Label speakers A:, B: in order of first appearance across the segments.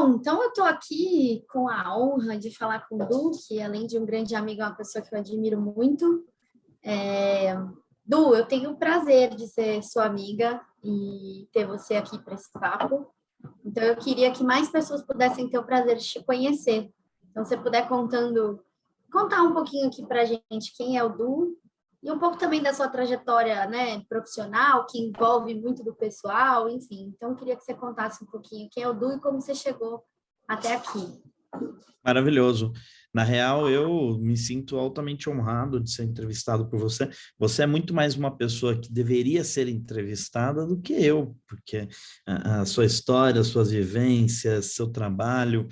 A: Bom, então eu estou aqui com a honra de falar com o Du, que além de um grande amigo, é uma pessoa que eu admiro muito. Du, eu tenho o prazer de ser sua amiga e ter você aqui para esse papo. Então eu queria que mais pessoas pudessem ter o prazer de te conhecer. Então, se você puder contar um pouquinho aqui para a gente quem é o Du e um pouco também da sua trajetória, né, profissional, que envolve muito do pessoal, enfim. Então, eu queria que você contasse um pouquinho quem é o Du e como você chegou até aqui.
B: Maravilhoso. Na real, eu me sinto altamente honrado de ser entrevistado por você. Você é muito mais uma pessoa que deveria ser entrevistada do que eu, porque a sua história, as suas vivências, seu trabalho,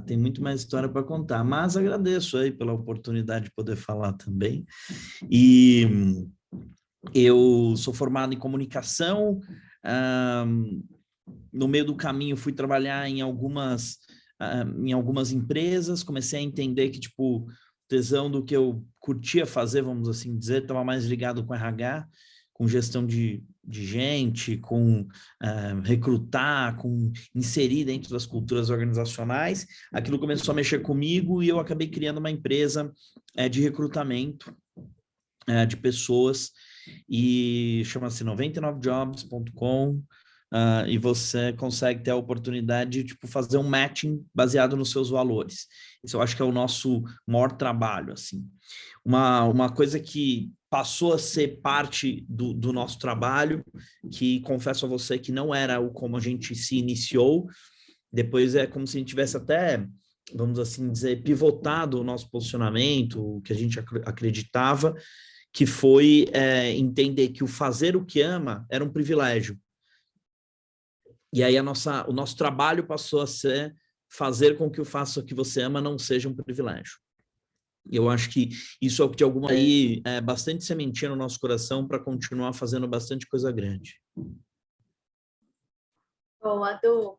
B: tem muito mais história para contar. Mas agradeço aí pela oportunidade de poder falar também. E eu sou formado em comunicação. No meio do caminho, fui trabalhar em algumas empresas, comecei a entender que, tipo, o tesão do que eu curtia fazer, vamos assim dizer, estava mais ligado com RH, com gestão de gente, com recrutar, com inserir dentro das culturas organizacionais. Aquilo começou a mexer comigo e eu acabei criando uma empresa de recrutamento de pessoas e chama-se 99jobs.com. E você consegue ter a oportunidade de tipo, fazer um matching baseado nos seus valores. Isso eu acho que é o nosso maior trabalho. Assim. Uma coisa que passou a ser parte do nosso trabalho, que confesso a você que não era como a gente se iniciou, depois é como se a gente tivesse até, vamos assim dizer, pivotado o nosso posicionamento, o que a gente acreditava, que foi entender que o fazer o que ama era um privilégio. E aí o nosso trabalho passou a ser fazer com que o faça o que você ama não seja um privilégio. E eu acho que isso é o que de alguma aí é bastante sementinha no nosso coração para continuar fazendo bastante coisa grande.
A: Boa, Du.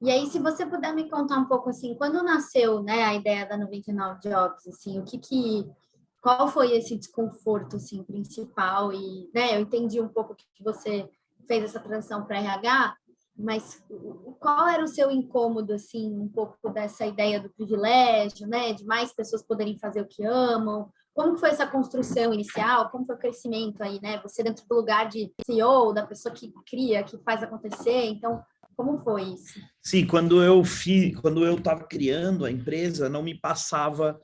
A: E aí, se você puder me contar um pouco assim, quando nasceu, né, a ideia da 99jobs, assim, qual foi esse desconforto assim principal e, né, eu entendi um pouco que você fez essa transição para RH, mas qual era o seu incômodo assim, um pouco dessa ideia do privilégio, né, de mais pessoas poderem fazer o que amam? Como foi essa construção inicial? Como foi o crescimento aí, né? Você dentro do lugar de CEO, da pessoa que cria, que faz acontecer, então como foi isso?
B: Sim, quando eu estava criando a empresa, não me passava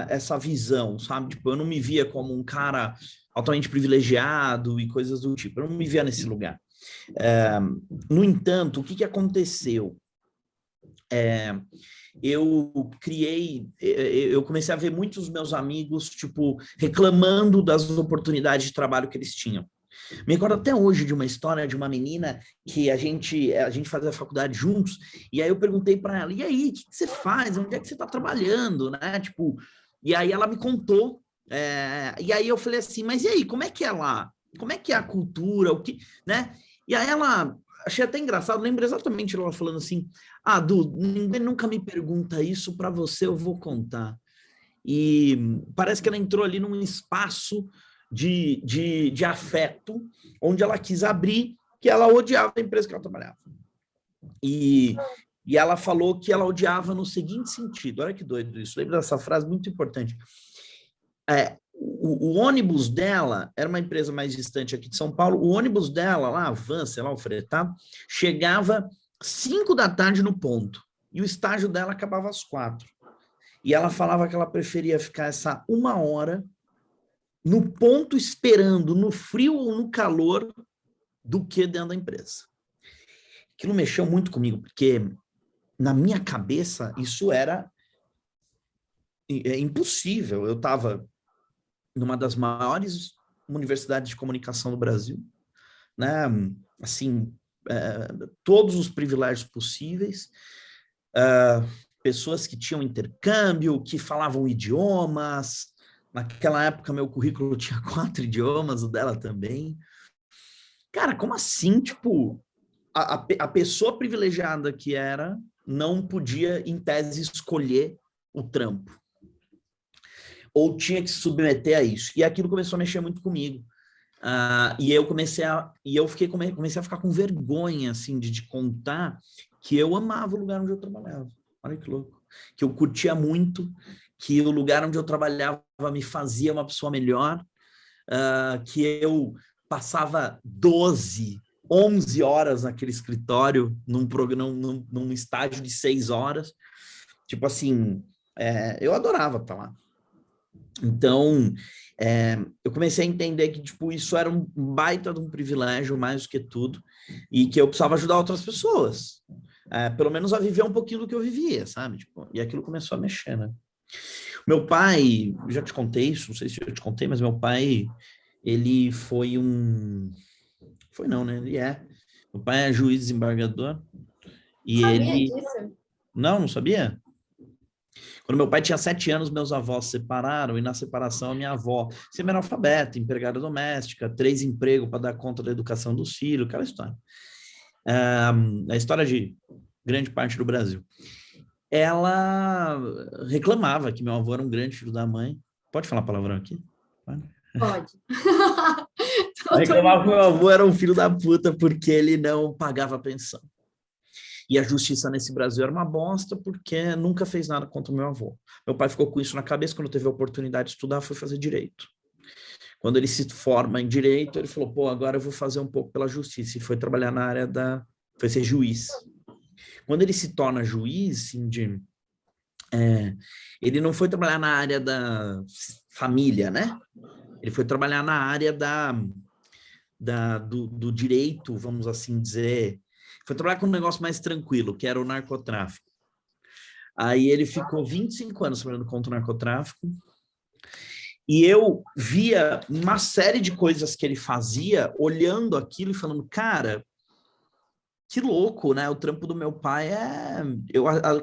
B: essa visão, sabe? Tipo, eu não me via como um cara altamente privilegiado e coisas do tipo. Eu não me via nesse lugar. No entanto, o que aconteceu? Eu comecei a ver muitos dos meus amigos, tipo, reclamando das oportunidades de trabalho que eles tinham. Me recordo até hoje de uma história de uma menina que a gente fazia faculdade juntos, e aí eu perguntei para ela, e aí, o que você faz? Onde é que você está trabalhando? Né? Tipo, e aí ela me contou, e aí eu falei assim, mas e aí, como é que é lá? Como é que é a cultura? O que, né? E aí ela, achei até engraçado, lembro exatamente ela falando assim, Du, ninguém nunca me pergunta isso, para você eu vou contar. E parece que ela entrou ali num espaço de afeto, onde ela quis abrir, que ela odiava a empresa que ela trabalhava. E ela falou que ela odiava no seguinte sentido, olha que doido isso, lembra dessa frase muito importante. O ônibus dela, era uma empresa mais distante aqui de São Paulo, o ônibus dela, lá, a van, sei lá, o fretado, chegava 5 da tarde no ponto, e o estágio dela acabava às 4. E ela falava que ela preferia ficar essa 1 hora no ponto esperando, no frio ou no calor, do que dentro da empresa. Aquilo mexeu muito comigo, porque na minha cabeça isso era impossível. Eu estava numa das maiores universidades de comunicação do Brasil, né? Assim, todos os privilégios possíveis, pessoas que tinham intercâmbio, que falavam idiomas. Naquela época, meu currículo tinha 4 idiomas, o dela também. Cara, como assim? Tipo, a pessoa privilegiada que era não podia, em tese, escolher o trampo. Ou tinha que se submeter a isso. E aquilo começou a mexer muito comigo. E eu comecei a ficar com vergonha, assim, de contar que eu amava o lugar onde eu trabalhava. Olha que louco. Que eu curtia muito, que o lugar onde eu trabalhava me fazia uma pessoa melhor, que eu passava 12, 11 horas naquele escritório, num estágio de 6 horas. Tipo assim, eu adorava estar lá. Então, eu comecei a entender que tipo, isso era um baita de um privilégio, mais do que tudo, e que eu precisava ajudar outras pessoas, pelo menos a viver um pouquinho do que eu vivia, sabe? Tipo, e aquilo começou a mexer, né? Meu pai, já te contei isso, não sei se eu te contei, mas meu pai, ele foi um... Foi não, né? Ele é. Meu pai é juiz desembargador,
A: Não
B: e
A: sabia
B: ele...
A: disso.
B: Não sabia? Quando meu pai tinha 7 anos, meus avós se separaram, e na separação a minha avó, semi-analfabeta, empregada doméstica, 3 empregos para dar conta da educação dos filhos, aquela história. A história de grande parte do Brasil. Ela reclamava que meu avô era um grande filho da mãe. Pode falar palavrão aqui?
A: Pode.
B: Ela reclamava que meu avô era um filho da puta porque ele não pagava pensão. E a justiça nesse Brasil era uma bosta porque nunca fez nada contra o meu avô. Meu pai ficou com isso na cabeça, quando teve a oportunidade de estudar, foi fazer direito. Quando ele se forma em direito, ele falou, pô, agora eu vou fazer um pouco pela justiça. E foi trabalhar na área foi ser juiz. Quando ele se torna juiz, Cindy, ele não foi trabalhar na área da família, né? Ele foi trabalhar na área do direito, vamos assim dizer. Foi trabalhar com um negócio mais tranquilo, que era o narcotráfico. Aí ele ficou 25 anos trabalhando contra o narcotráfico. E eu via uma série de coisas que ele fazia, olhando aquilo e falando, cara, que louco, né? O trampo do meu pai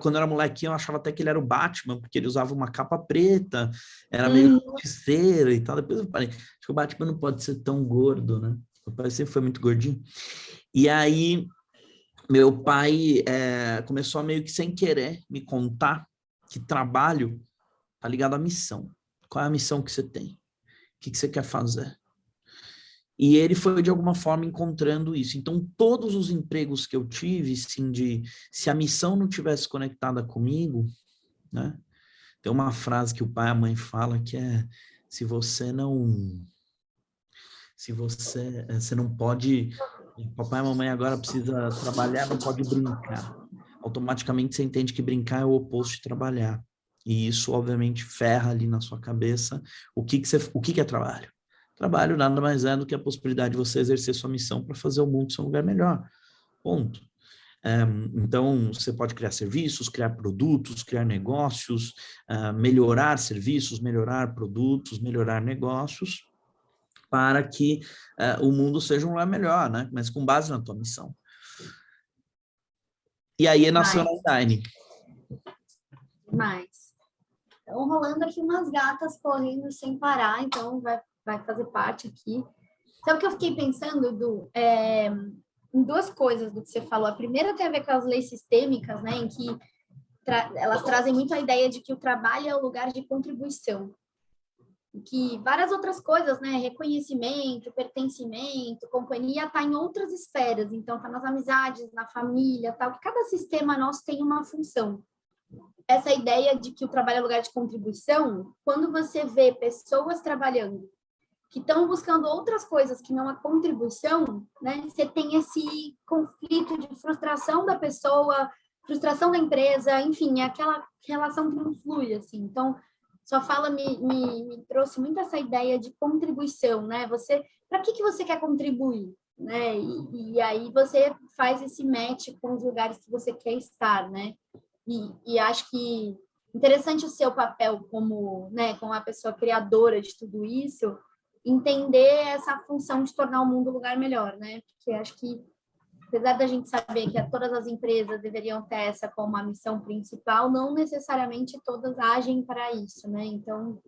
B: quando eu era molequinho, eu achava até que ele era o Batman, porque ele usava uma capa preta, era meio de cera e tal. Depois eu falei, acho que o Batman não pode ser tão gordo, né? Meu pai sempre foi muito gordinho. E aí, meu pai começou a meio que sem querer me contar que trabalho tá ligado à missão. Qual é a missão que você tem? O que você quer fazer? E ele foi, de alguma forma, encontrando isso. Então, todos os empregos que eu tive, assim, se a missão não tivesse conectada comigo, né? Tem uma frase que o pai e a mãe falam que é, você não pode, papai e mamãe agora precisa trabalhar, não pode brincar. Automaticamente você entende que brincar é o oposto de trabalhar. E isso, obviamente, ferra ali na sua cabeça o que é trabalho. Trabalho nada mais é do que a possibilidade de você exercer sua missão para fazer o mundo ser um lugar melhor. Ponto. Então, você pode criar serviços, criar produtos, criar negócios, melhorar serviços, melhorar produtos, melhorar negócios, para que o mundo seja um lugar melhor, né? Mas com base na tua missão. E aí nasceu a Nine.
A: Demais. Então, rolando aqui umas gatas correndo sem parar, então vai fazer parte aqui. Sabe o que eu fiquei pensando, Edu? Em duas coisas do que você falou. A primeira tem a ver com as leis sistêmicas, né? Em que elas trazem muito a ideia de que o trabalho é o lugar de contribuição. E que várias outras coisas, né? Reconhecimento, pertencimento, companhia, está em outras esferas. Então, está nas amizades, na família, tal. Que cada sistema nosso tem uma função. Essa ideia de que o trabalho é lugar de contribuição, quando você vê pessoas trabalhando que estão buscando outras coisas que não a contribuição, né? Você tem esse conflito de frustração da pessoa, frustração da empresa, enfim, é aquela relação que não flui, assim. Então, sua fala me trouxe muito essa ideia de contribuição, né? Para que você quer contribuir, né? E aí você faz esse match com os lugares que você quer estar, né? E acho que interessante o seu papel como, né, como a pessoa criadora de tudo isso, entender essa função de tornar o mundo um lugar melhor, né? Porque acho que, apesar da gente saber que todas as empresas deveriam ter essa como a missão principal, não necessariamente todas agem para isso, né? Então,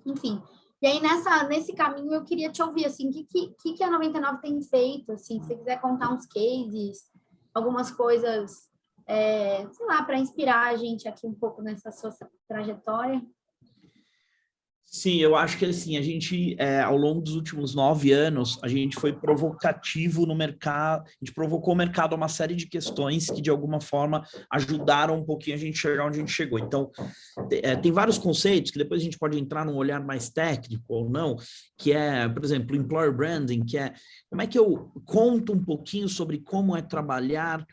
A: enfim. E aí, nesse caminho, eu queria te ouvir, assim, o que a 99 tem feito, assim, se você quiser contar uns cases, algumas coisas, sei lá, para inspirar a gente aqui um pouco nessa sua trajetória.
B: Sim, eu acho que assim, a gente, ao longo dos últimos 9 anos, a gente foi provocativo no mercado, a gente provocou o mercado a uma série de questões que, de alguma forma, ajudaram um pouquinho a gente chegar onde a gente chegou. Então, tem vários conceitos que depois a gente pode entrar num olhar mais técnico ou não, que é, por exemplo, employer branding, que é como é que eu conto um pouquinho sobre como é trabalhar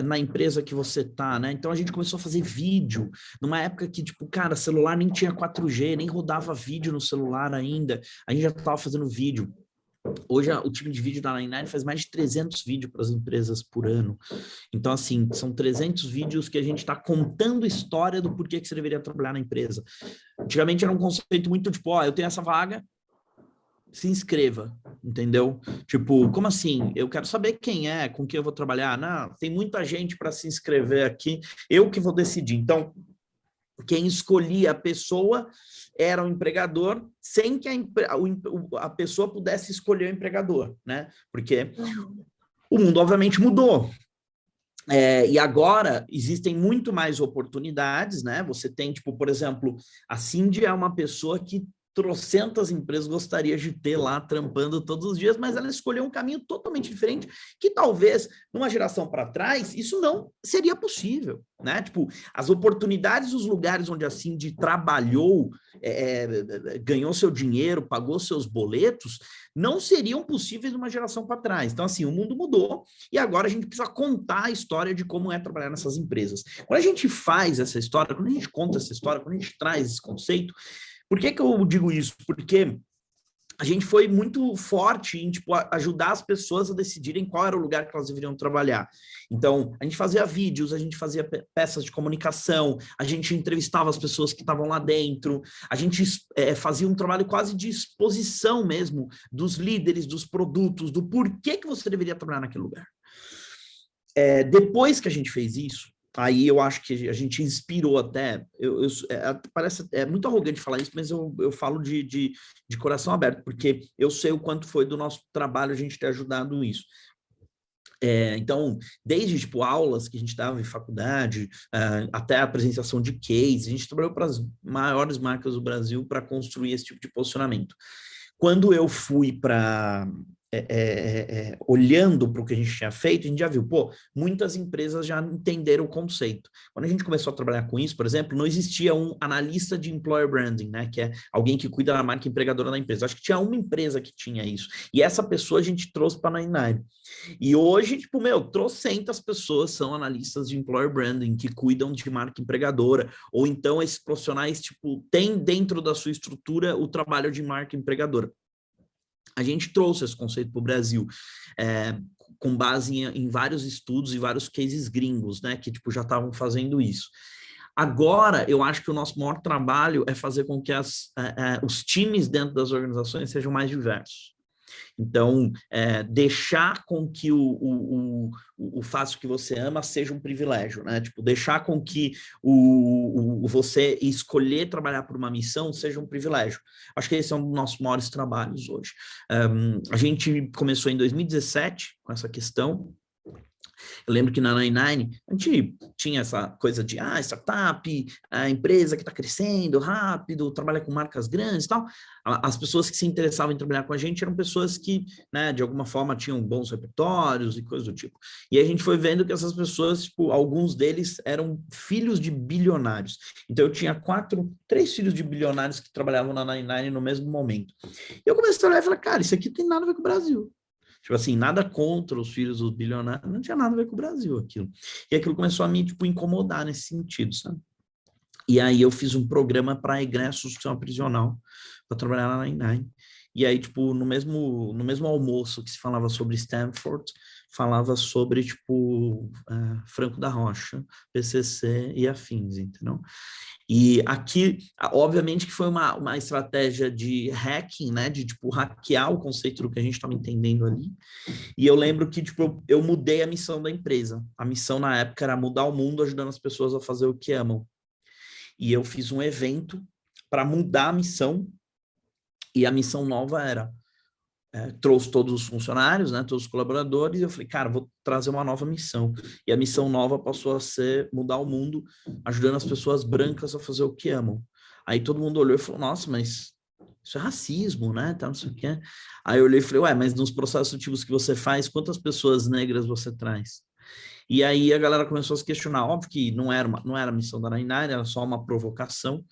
B: na empresa que você tá, né? Então a gente começou a fazer vídeo, numa época que, tipo, cara, celular nem tinha 4G, nem rodava vídeo no celular ainda, a gente já estava fazendo vídeo. Hoje o time de vídeo da 99 faz mais de 300 vídeos para as empresas por ano. Então, assim, são 300 vídeos que a gente está contando história do porquê que você deveria trabalhar na empresa. Antigamente era um conceito muito tipo, ó, eu tenho essa vaga, se inscreva, entendeu? Tipo, como assim? Eu quero saber quem é, com quem eu vou trabalhar. Não, tem muita gente para se inscrever aqui, eu que vou decidir. Então, quem escolhia a pessoa era o empregador, sem que a pessoa pudesse escolher o empregador, né? Porque o mundo, obviamente, mudou. E agora existem muito mais oportunidades, né? Você tem, tipo, por exemplo, a Cindy é uma pessoa que trocentas empresas gostariam de ter lá trampando todos os dias, mas ela escolheu um caminho totalmente diferente, que talvez numa geração para trás isso não seria possível, né? Tipo, as oportunidades, os lugares onde a Cindy trabalhou, ganhou seu dinheiro, pagou seus boletos, não seriam possíveis numa geração para trás. Então, assim, o mundo mudou e agora a gente precisa contar a história de como é trabalhar nessas empresas. Quando a gente faz essa história, quando a gente conta essa história, quando a gente traz esse conceito, por que eu digo isso? Porque a gente foi muito forte em, tipo, ajudar as pessoas a decidirem qual era o lugar que elas deveriam trabalhar. Então, a gente fazia vídeos, a gente fazia peças de comunicação, a gente entrevistava as pessoas que estavam lá dentro, a gente fazia um trabalho quase de exposição mesmo dos líderes, dos produtos, do porquê que você deveria trabalhar naquele lugar. Depois que a gente fez isso, aí eu acho que a gente inspirou até, parece muito arrogante falar isso, mas eu falo de coração aberto, porque eu sei o quanto foi do nosso trabalho a gente ter ajudado isso. Então, desde tipo, aulas que a gente dava em faculdade, até a apresentação de case, a gente trabalhou para as maiores marcas do Brasil para construir esse tipo de posicionamento. Quando eu fui para... olhando para o que a gente tinha feito, a gente já viu, pô, muitas empresas já entenderam o conceito. Quando a gente começou a trabalhar com isso, por exemplo, não existia um analista de employer branding, né, que é alguém que cuida da marca empregadora da empresa. Acho que tinha uma empresa que tinha isso. E essa pessoa a gente trouxe para a 99. E hoje, tipo, trocentas pessoas são analistas de employer branding que cuidam de marca empregadora, ou então esses profissionais, tipo, têm dentro da sua estrutura o trabalho de marca empregadora. A gente trouxe esse conceito para o Brasil, com base em vários estudos e vários cases gringos, né, que tipo, já estavam fazendo isso. Agora, eu acho que o nosso maior trabalho é fazer com que os times dentro das organizações sejam mais diversos. Então, deixar com que o faça o que você ama seja um privilégio, né? Tipo, deixar com que você escolher trabalhar por uma missão seja um privilégio. Acho que esse é um dos nossos maiores trabalhos hoje. A gente começou em 2017 com essa questão. Eu lembro que na 99 a gente tinha essa coisa de startup, a empresa que está crescendo rápido, trabalha com marcas grandes e tal. As pessoas que se interessavam em trabalhar com a gente eram pessoas que, né, de alguma forma tinham bons repertórios e coisas do tipo. E a gente foi vendo que essas pessoas, tipo, alguns deles eram filhos de bilionários. Então eu tinha 3 filhos de bilionários que trabalhavam na 99 no mesmo momento. E eu comecei a olhar e falar, cara, isso aqui não tem nada a ver com o Brasil. Tipo assim, nada contra os filhos dos bilionários, não tinha nada a ver com o Brasil aquilo. E aquilo começou a me, tipo, incomodar nesse sentido, sabe? E aí eu fiz um programa para egressos do sistema prisional, para trabalhar lá na 99. E aí, tipo, no mesmo almoço que se falava sobre Stanford, falava sobre, tipo, Franco da Rocha, PCC e afins, entendeu? E aqui, obviamente que foi uma estratégia de hacking, né, de, tipo, hackear o conceito do que a gente estava entendendo ali. E eu lembro que, tipo, eu mudei a missão da empresa. A missão na época era mudar o mundo ajudando as pessoas a fazer o que amam. E eu fiz um evento para mudar a missão, e a missão nova era trouxe todos os funcionários, né, todos os colaboradores, e eu falei, cara, vou trazer uma nova missão. E a missão nova passou a ser mudar o mundo, ajudando as pessoas brancas a fazer o que amam. Aí todo mundo olhou e falou, nossa, mas isso é racismo, né? Tá, não sei o quê. Aí eu olhei e falei, ué, mas nos processos seletivos que você faz, quantas pessoas negras você traz? E aí a galera começou a se questionar. Óbvio que não era a missão da 99, era só uma provocação.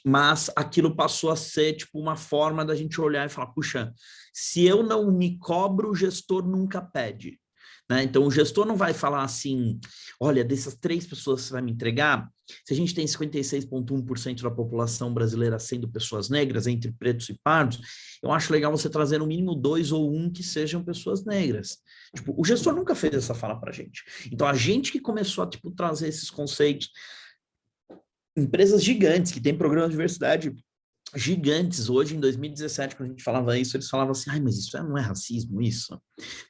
B: Mas aquilo passou a ser tipo uma forma da gente olhar e falar, puxa, se eu não me cobro, o gestor nunca pede. Né? Então, o gestor não vai falar assim, olha, dessas 3 pessoas que você vai me entregar, se a gente tem 56,1% da população brasileira sendo pessoas negras, entre pretos e pardos, eu acho legal você trazer no mínimo 2 ou 1 que sejam pessoas negras. Tipo, o gestor nunca fez essa fala para a gente. Então, a gente que começou a tipo, trazer esses conceitos, empresas gigantes que têm programas de diversidade gigantes, hoje em 2017, quando a gente falava isso, eles falavam assim, ai, mas isso não é racismo, isso?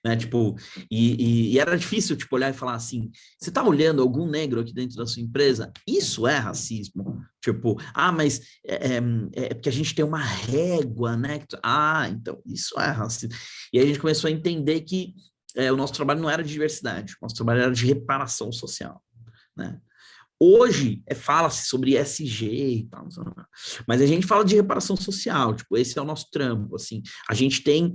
B: Né? Tipo, e era difícil, tipo, olhar e falar assim, você está olhando algum negro aqui dentro da sua empresa? Isso é racismo? Tipo, mas é porque a gente tem uma régua, né? Ah, então, isso é racismo. E aí a gente começou a entender que o nosso trabalho não era de diversidade, o nosso trabalho era de reparação social, né? Hoje fala-se sobre ESG e tal, mas a gente fala de reparação social, tipo, esse é o nosso trampo, assim, a gente tem,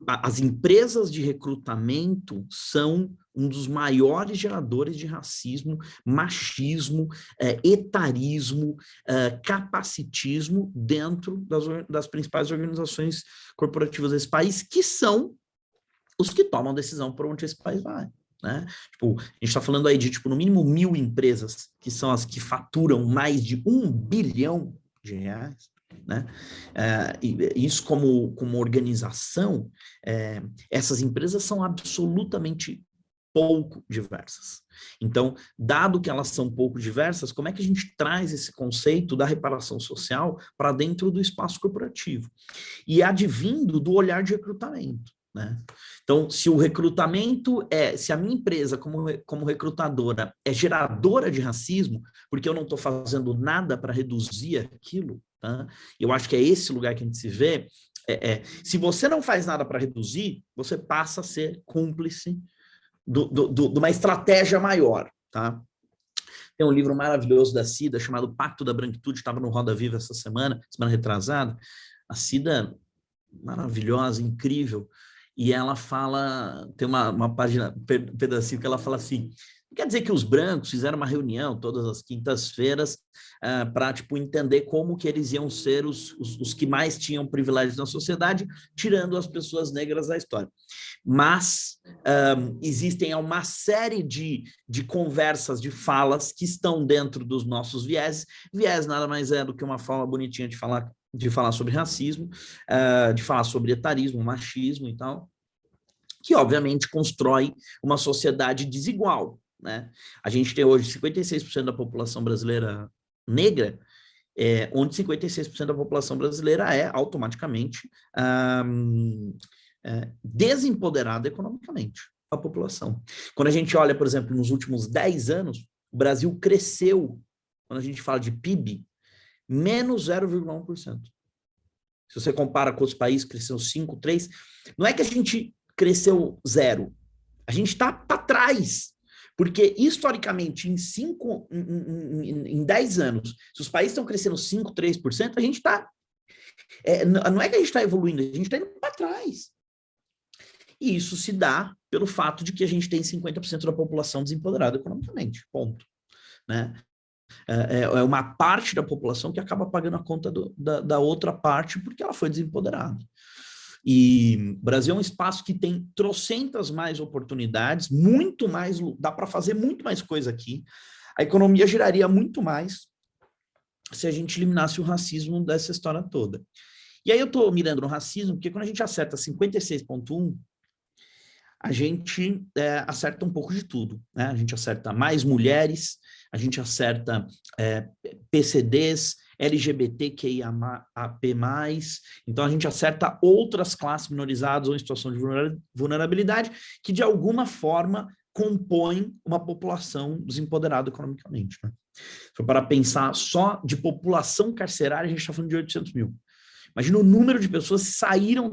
B: as empresas de recrutamento são um dos maiores geradores de racismo, machismo, etarismo, capacitismo dentro das principais organizações corporativas desse país, que são os que tomam decisão por onde esse país vai. Né? Tipo, a gente está falando aí de, tipo, no mínimo 1.000 empresas, que são as que faturam mais de 1 bilhão de reais, né? E isso como organização, essas empresas são absolutamente pouco diversas. Então, dado que elas são pouco diversas, como é que a gente traz esse conceito da reparação social para dentro do espaço corporativo? E advindo do olhar de recrutamento. Né? Então, se o recrutamento se a minha empresa, como recrutadora, é geradora de racismo, porque eu não estou fazendo nada para reduzir aquilo, tá? Eu acho que é esse lugar que a gente se vê. Se você não faz nada para reduzir, você passa a ser cúmplice de uma estratégia maior, tá? Tem um livro maravilhoso da Cida chamado Pacto da Branquitude, estava no Roda Viva essa semana retrasada. A Cida, maravilhosa, incrível, e ela fala, tem uma página, um pedacinho que ela fala assim, quer dizer que os brancos fizeram uma reunião todas as quintas-feiras para tipo, entender como que eles iam ser os que mais tinham privilégios na sociedade, tirando as pessoas negras da história. Mas existem uma série de conversas, de falas que estão dentro dos nossos vieses. Viés nada mais é do que uma forma bonitinha de falar sobre racismo, de falar sobre etarismo, machismo e tal, que obviamente constrói uma sociedade desigual. Né? A gente tem hoje 56% da população brasileira negra, onde 56% da população brasileira é automaticamente desempoderada economicamente, a população. Quando a gente olha, por exemplo, nos últimos 10 anos, o Brasil cresceu, quando a gente fala de PIB, menos 0,1%. Se você compara com outros países, cresceu 5, 3, não é que a gente cresceu 0, a gente está para trás. Porque, historicamente, em 10 anos, se os países estão crescendo 5, 3%, a gente está... não é que a gente está evoluindo, a gente está indo para trás. E isso se dá pelo fato de que a gente tem 50% da população desempoderada economicamente, ponto. Né? É uma parte da população que acaba pagando a conta da outra parte porque ela foi desempoderada. E o Brasil é um espaço que tem trocentas mais oportunidades, muito mais, dá para fazer muito mais coisa aqui. A economia giraria muito mais se a gente eliminasse o racismo dessa história toda. E aí eu estou mirando no racismo, porque quando a gente acerta 56,1, a gente acerta um pouco de tudo. Né? A gente acerta mais mulheres, a gente acerta PCDs, LGBTQIAP+, então a gente acerta outras classes minorizadas ou em situação de vulnerabilidade que, de alguma forma, compõem uma população desempoderada economicamente. Né? Para pensar só de população carcerária, a gente está falando de 800 mil. Imagina o número de pessoas que saíram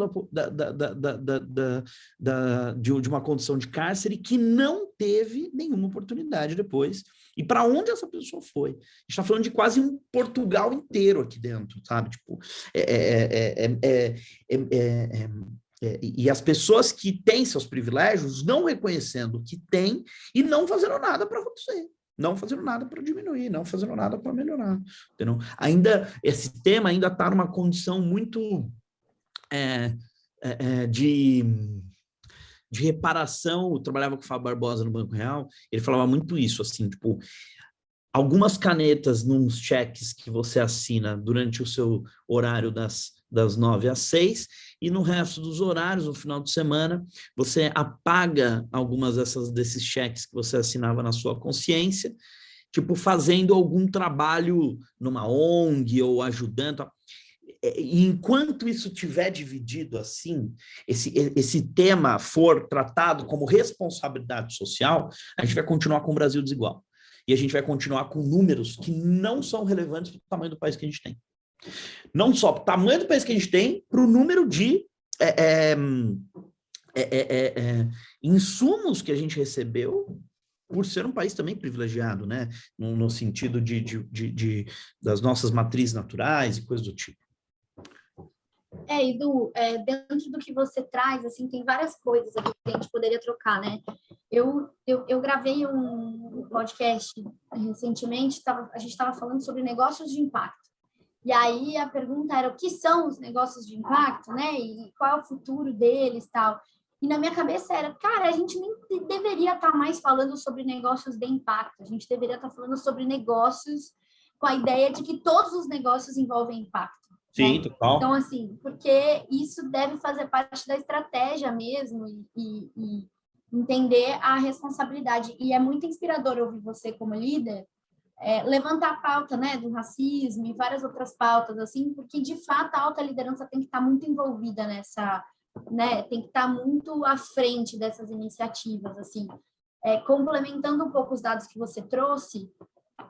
B: de uma condição de cárcere que não teve nenhuma oportunidade depois. E para onde essa pessoa foi? A gente está falando de quase um Portugal inteiro aqui dentro, sabe? Tipo, e as pessoas que têm seus privilégios não reconhecendo que têm e não fazendo nada para acontecer. Não fazendo nada para diminuir, não fazendo nada para melhorar. Entendeu? Esse tema ainda está numa condição muito de reparação. Eu trabalhava com o Fábio Barbosa no Banco Real, ele falava muito isso, assim, tipo, algumas canetas nos cheques que você assina durante o seu horário das 9 às 6, e no resto dos horários, no final de semana, você apaga algumas desses cheques que você assinava na sua consciência, tipo, fazendo algum trabalho numa ONG ou ajudando. E enquanto isso estiver dividido assim, esse tema for tratado como responsabilidade social, a gente vai continuar com o Brasil desigual. E a gente vai continuar com números que não são relevantes para o tamanho do país que a gente tem. Não só para o tamanho do país que a gente tem, para o número de insumos que a gente recebeu por ser um país também privilegiado, né? No sentido das nossas matrizes naturais e coisas do tipo.
A: Edu, dentro do que você traz, assim, tem várias coisas aqui que a gente poderia trocar, né? Eu gravei um podcast recentemente, a gente estava falando sobre negócios de impacto. E aí a pergunta era o que são os negócios de impacto, né? E qual é o futuro deles, tal. E na minha cabeça era, cara, a gente nem deveria estar mais falando sobre negócios de impacto, a gente deveria estar falando sobre negócios com a ideia de que todos os negócios envolvem impacto.
B: Sim,
A: Né?
B: total.
A: Então, assim, porque isso deve fazer parte da estratégia mesmo e entender a responsabilidade. E é muito inspirador ouvir você como líder levantar a pauta, né, do racismo e várias outras pautas, assim, porque, de fato, a alta liderança tem que estar muito envolvida nessa, né, tem que estar muito à frente dessas iniciativas, assim. Complementando um pouco os dados que você trouxe,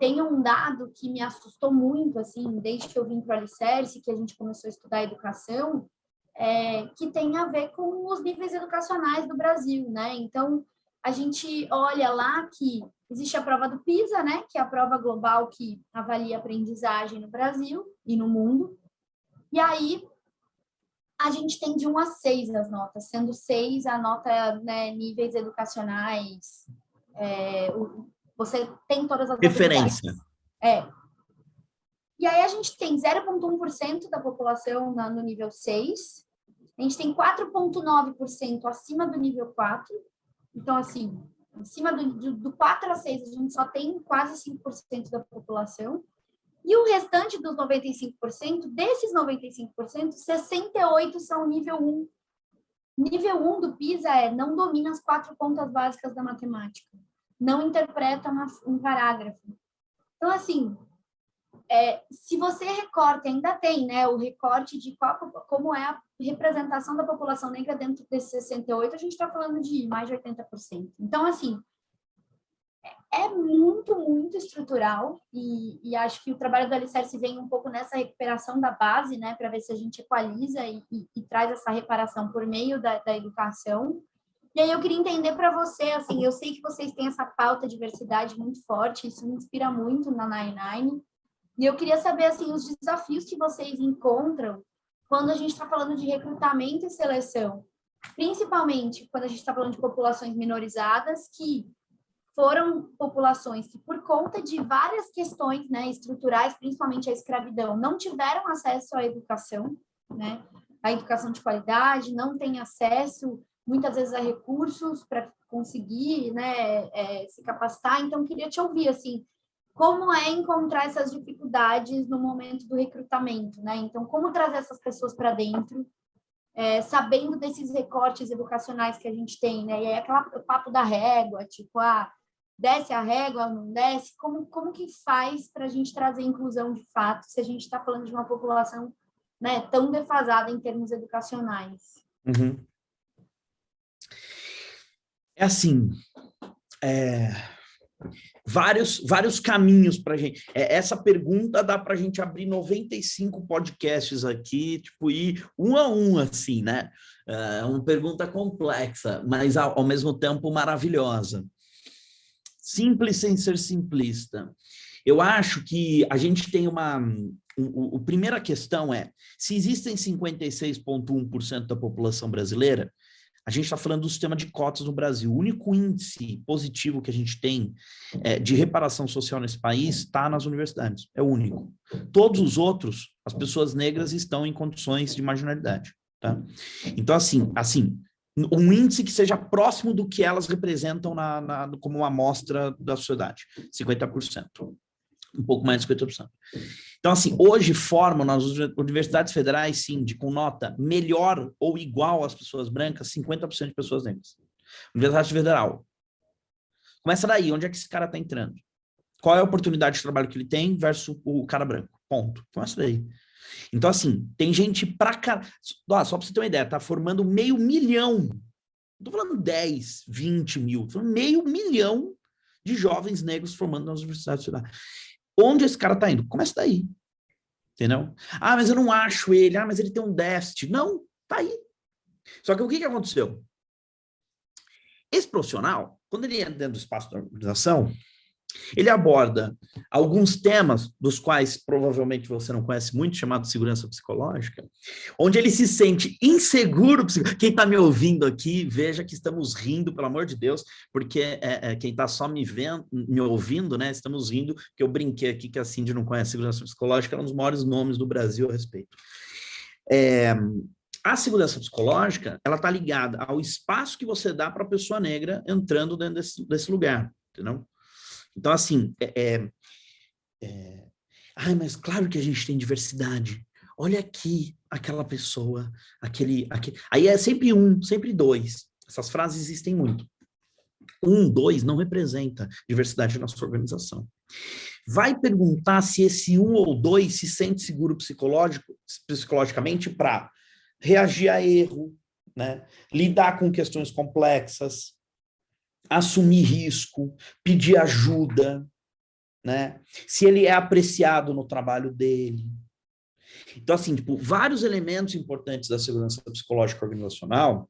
A: tem um dado que me assustou muito, assim, desde que eu vim para o Alicerce, que a gente começou a estudar educação, que tem a ver com os níveis educacionais do Brasil, né? Então, a gente olha lá que existe a prova do PISA, né? Que é a prova global que avalia a aprendizagem no Brasil e no mundo. E aí, a gente tem de 1 a 6 as notas, sendo 6 a nota, né, níveis educacionais, você tem todas as
B: Referência.
A: habilidades. E aí a gente tem 0,1% da população no nível 6, a gente tem 4,9% acima do nível 4, então, assim, acima do 4 a 6, a gente só tem quase 5% da população, e o restante dos 95%, desses 95%, 68% são nível 1. Nível 1 do PISA não domina as 4 contas básicas da matemática, não interpreta um parágrafo. Então, assim, se você recorta, ainda tem, né, o recorte de como é a representação da população negra dentro desses 68%, a gente está falando de mais de 80%. Então, assim, é muito, muito estrutural e acho que o trabalho do Alicerce vem um pouco nessa recuperação da base, né, para ver se a gente equaliza e traz essa reparação por meio da educação. E aí eu queria entender para você, assim, eu sei que vocês têm essa pauta de diversidade muito forte, isso me inspira muito na Nine. E eu queria saber, assim, os desafios que vocês encontram quando a gente está falando de recrutamento e seleção, principalmente quando a gente está falando de populações minorizadas, que foram populações que, por conta de várias questões, né, estruturais, principalmente a escravidão, não tiveram acesso à educação, né, à educação de qualidade, não têm acesso, muitas vezes, a recursos para conseguir, né, se capacitar. Então, queria te ouvir, assim, como é encontrar essas dificuldades no momento do recrutamento, né? Então, como trazer essas pessoas para dentro, sabendo desses recortes educacionais que a gente tem, né? E aí, o papo da régua, tipo, desce a régua, não desce, como que faz para a gente trazer inclusão de fato, se a gente está falando de uma população, né, tão defasada em termos educacionais?
B: Uhum. É assim, vários caminhos para a gente. Essa pergunta dá para a gente abrir 95 podcasts aqui, tipo, ir um a um, assim, né? É uma pergunta complexa, mas ao mesmo tempo maravilhosa. Simples sem ser simplista. Eu acho que a gente tem a primeira questão é, se existem 56,1% da população brasileira, a gente está falando do sistema de cotas no Brasil. O único índice positivo que a gente tem de reparação social nesse país está nas universidades. É o único. Todos os outros, as pessoas negras estão em condições de marginalidade. Tá? Então, assim, um índice que seja próximo do que elas representam como uma amostra da sociedade. 50%. Um pouco mais de 50%. Então, assim, hoje formam nas universidades federais, sim, com nota melhor ou igual às pessoas brancas, 50% de pessoas negras. Universidade Federal. Começa daí, onde é que esse cara está entrando? Qual é a oportunidade de trabalho que ele tem versus o cara branco? Ponto. Começa daí. Então, assim, tem gente pra caralho. Só para você ter uma ideia, tá formando 500 mil. Não estou falando 10, 20 mil, estou falando 500 mil de jovens negros formando nas universidades federais. Onde esse cara está indo? Começa daí. Entendeu? Ah, mas eu não acho ele. Ah, mas ele tem um déficit. Não, tá aí. Só que o que aconteceu? Esse profissional, quando ele entra dentro do espaço da organização, ele aborda alguns temas, dos quais provavelmente você não conhece muito, chamado segurança psicológica, onde ele se sente inseguro. Quem está me ouvindo aqui, veja que estamos rindo, pelo amor de Deus, porque quem está só me ouvindo, né, estamos rindo, que eu brinquei aqui que a Cindy não conhece segurança psicológica, é um dos maiores nomes do Brasil a respeito. A segurança psicológica, ela está ligada ao espaço que você dá para a pessoa negra entrando dentro desse lugar, entendeu? Então, assim, ai, mas claro que a gente tem diversidade. Olha aqui, aquela pessoa, aquele. Aí é sempre um, sempre dois. Essas frases existem muito. 1, 2 não representa diversidade na sua organização. Vai perguntar se esse 1 ou 2 se sente seguro psicologicamente para reagir a erro, né? Lidar com questões complexas, assumir risco, pedir ajuda, né? Se ele é apreciado no trabalho dele. Então, assim, tipo, vários elementos importantes da segurança psicológica organizacional,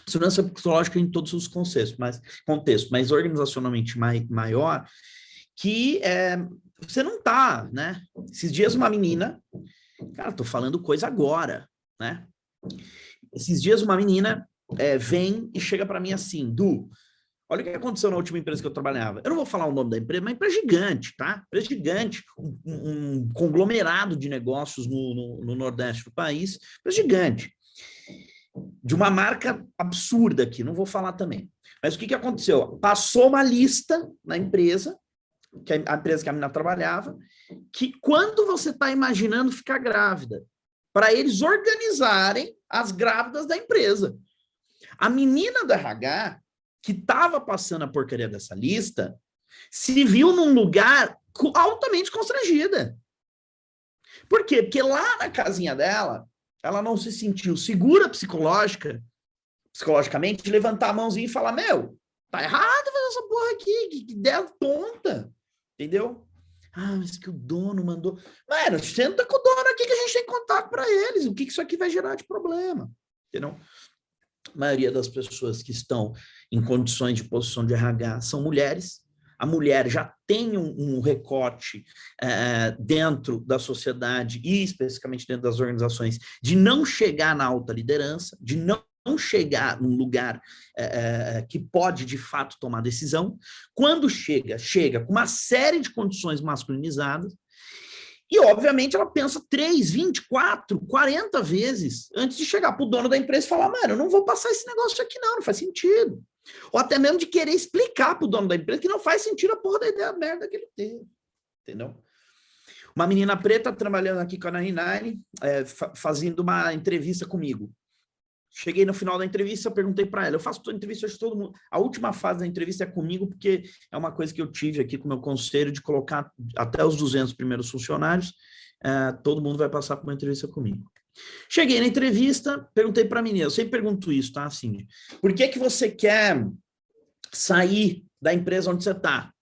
B: segurança psicológica em todos os contextos, mas organizacionalmente maior, que você não tá, né? Esses dias uma menina, cara, tô falando coisa agora, né? Esses dias uma menina vem e chega para mim assim, Du, olha o que aconteceu na última empresa que eu trabalhava. Eu não vou falar o nome da empresa, mas é uma empresa gigante, tá? Empresa gigante, um conglomerado de negócios no Nordeste do país, empresa gigante. De uma marca absurda aqui, não vou falar também. Mas o que aconteceu? Passou uma lista na empresa, a empresa que a menina trabalhava, que quando você está imaginando ficar grávida, para eles organizarem as grávidas da empresa. A menina do RH, que estava passando a porcaria dessa lista, se viu num lugar altamente constrangida. Por quê? Porque lá na casinha dela, ela não se sentiu segura psicologicamente, de levantar a mãozinha e falar, meu, tá errado fazer essa porra aqui, que ideia tonta, entendeu? Ah, mas que o dono mandou... Mano, senta com o dono aqui que a gente tem contato para eles, o que isso aqui vai gerar de problema, entendeu? A maioria das pessoas que estão em condições de posição de RH são mulheres. A mulher já tem um recorte dentro da sociedade e especificamente dentro das organizações de não chegar na alta liderança, de não chegar num lugar que pode, de fato, tomar decisão. Quando chega com uma série de condições masculinizadas e, obviamente, ela pensa 3, 24, 40 vezes antes de chegar para o dono da empresa e falar, mano, eu não vou passar esse negócio aqui não faz sentido. Ou até mesmo de querer explicar para o dono da empresa que não faz sentido a porra da ideia merda que ele teve, entendeu? Uma menina preta trabalhando aqui com a 99, fazendo uma entrevista comigo. Cheguei no final da entrevista, perguntei para ela, eu faço entrevista de todo mundo. A última fase da entrevista é comigo, porque é uma coisa que eu tive aqui com o meu conselho de colocar até os 200 primeiros funcionários, todo mundo vai passar por uma entrevista comigo. Cheguei na entrevista, perguntei para a menina, eu sempre pergunto isso, tá, Cindy? Por que você quer sair da empresa onde você está?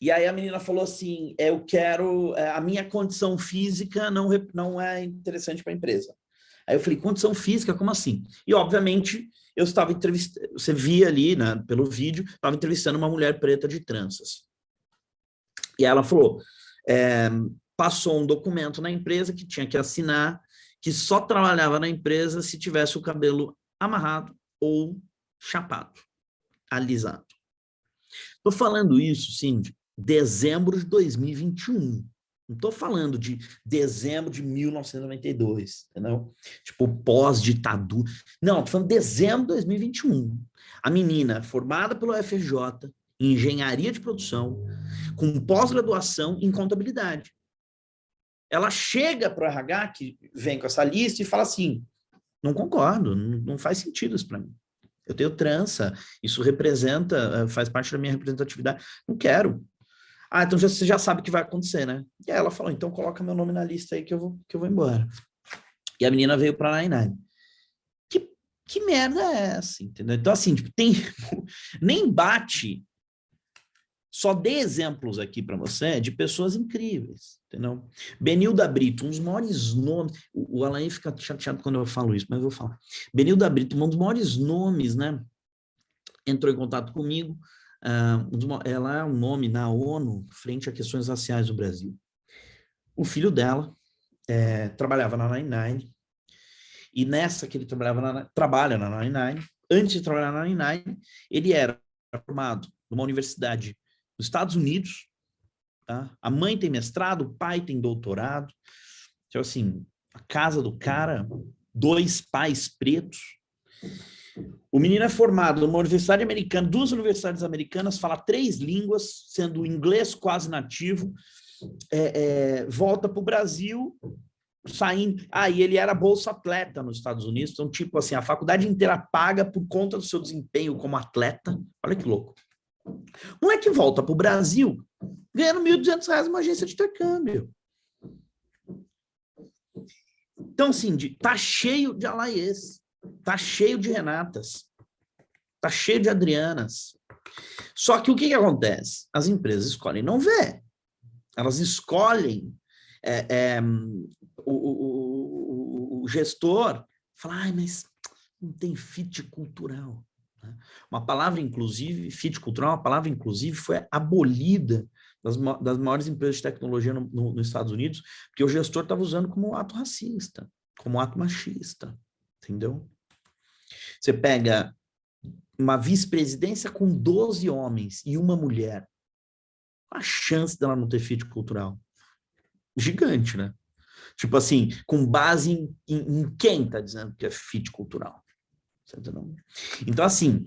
B: E aí a menina falou assim, eu quero, a minha condição física não é interessante para a empresa. Aí eu falei, condição física, como assim? E obviamente eu estava entrevistando, você via ali, né, pelo vídeo, estava entrevistando uma mulher preta de tranças. E ela falou, passou um documento na empresa que tinha que assinar, que só trabalhava na empresa se tivesse o cabelo amarrado ou chapado, alisado. Estou falando isso, Cindy, dezembro de 2021. Não estou falando de dezembro de 1992, entendeu? Tipo, pós-ditadura. Não, estou falando de dezembro de 2021. A menina, formada pelo FRJ, em engenharia de produção, com pós-graduação em contabilidade. Ela chega para o RH, que vem com essa lista, e fala assim, não concordo, não faz sentido isso para mim. Eu tenho trança, isso representa, faz parte da minha representatividade. Não quero. Ah, então você já sabe o que vai acontecer, né? E aí ela falou, então coloca meu nome na lista aí que eu vou embora. E a menina veio para a Nine. Que merda é essa, entendeu? Então, assim, tipo, nem bate. Só dei exemplos aqui para você de pessoas incríveis, entendeu? Benilda Brito, um dos maiores nomes. O Alain fica chateado quando eu falo isso, mas eu vou falar. Benilda Brito, um dos maiores nomes, né? Entrou em contato comigo. Ela é um nome na ONU frente a questões raciais do Brasil. O filho dela trabalhava na Nine, e nessa que ele trabalha na Nine, antes de trabalhar na Nine, ele era formado numa universidade nos Estados Unidos, tá? A mãe tem mestrado, o pai tem doutorado. Então, assim, a casa do cara, 2 pais pretos. O menino é formado numa universidade americana, 2 universidades americanas, fala 3 línguas, sendo o inglês quase nativo, volta para o Brasil, saindo... e ele era bolsa atleta nos Estados Unidos, então, tipo assim, a faculdade inteira paga por conta do seu desempenho como atleta. Olha que louco. O moleque volta para o Brasil, ganhando R$1.200 numa agência de intercâmbio. Então, assim, tá cheio de Alaiês, tá cheio de Renatas, tá cheio de Adrianas. Só que o que acontece? As empresas escolhem não ver. Elas escolhem o gestor, fala, mas não tem fit cultural. Uma palavra, inclusive, fit cultural, uma palavra, inclusive, foi abolida das maiores empresas de tecnologia nos Estados Unidos, porque o gestor estava usando como ato racista, como ato machista, entendeu? Você pega uma vice-presidência com 12 homens e uma mulher, a chance dela não ter fit cultural? Gigante, né? Tipo assim, com base em quem está dizendo que é fit cultural. Então, assim,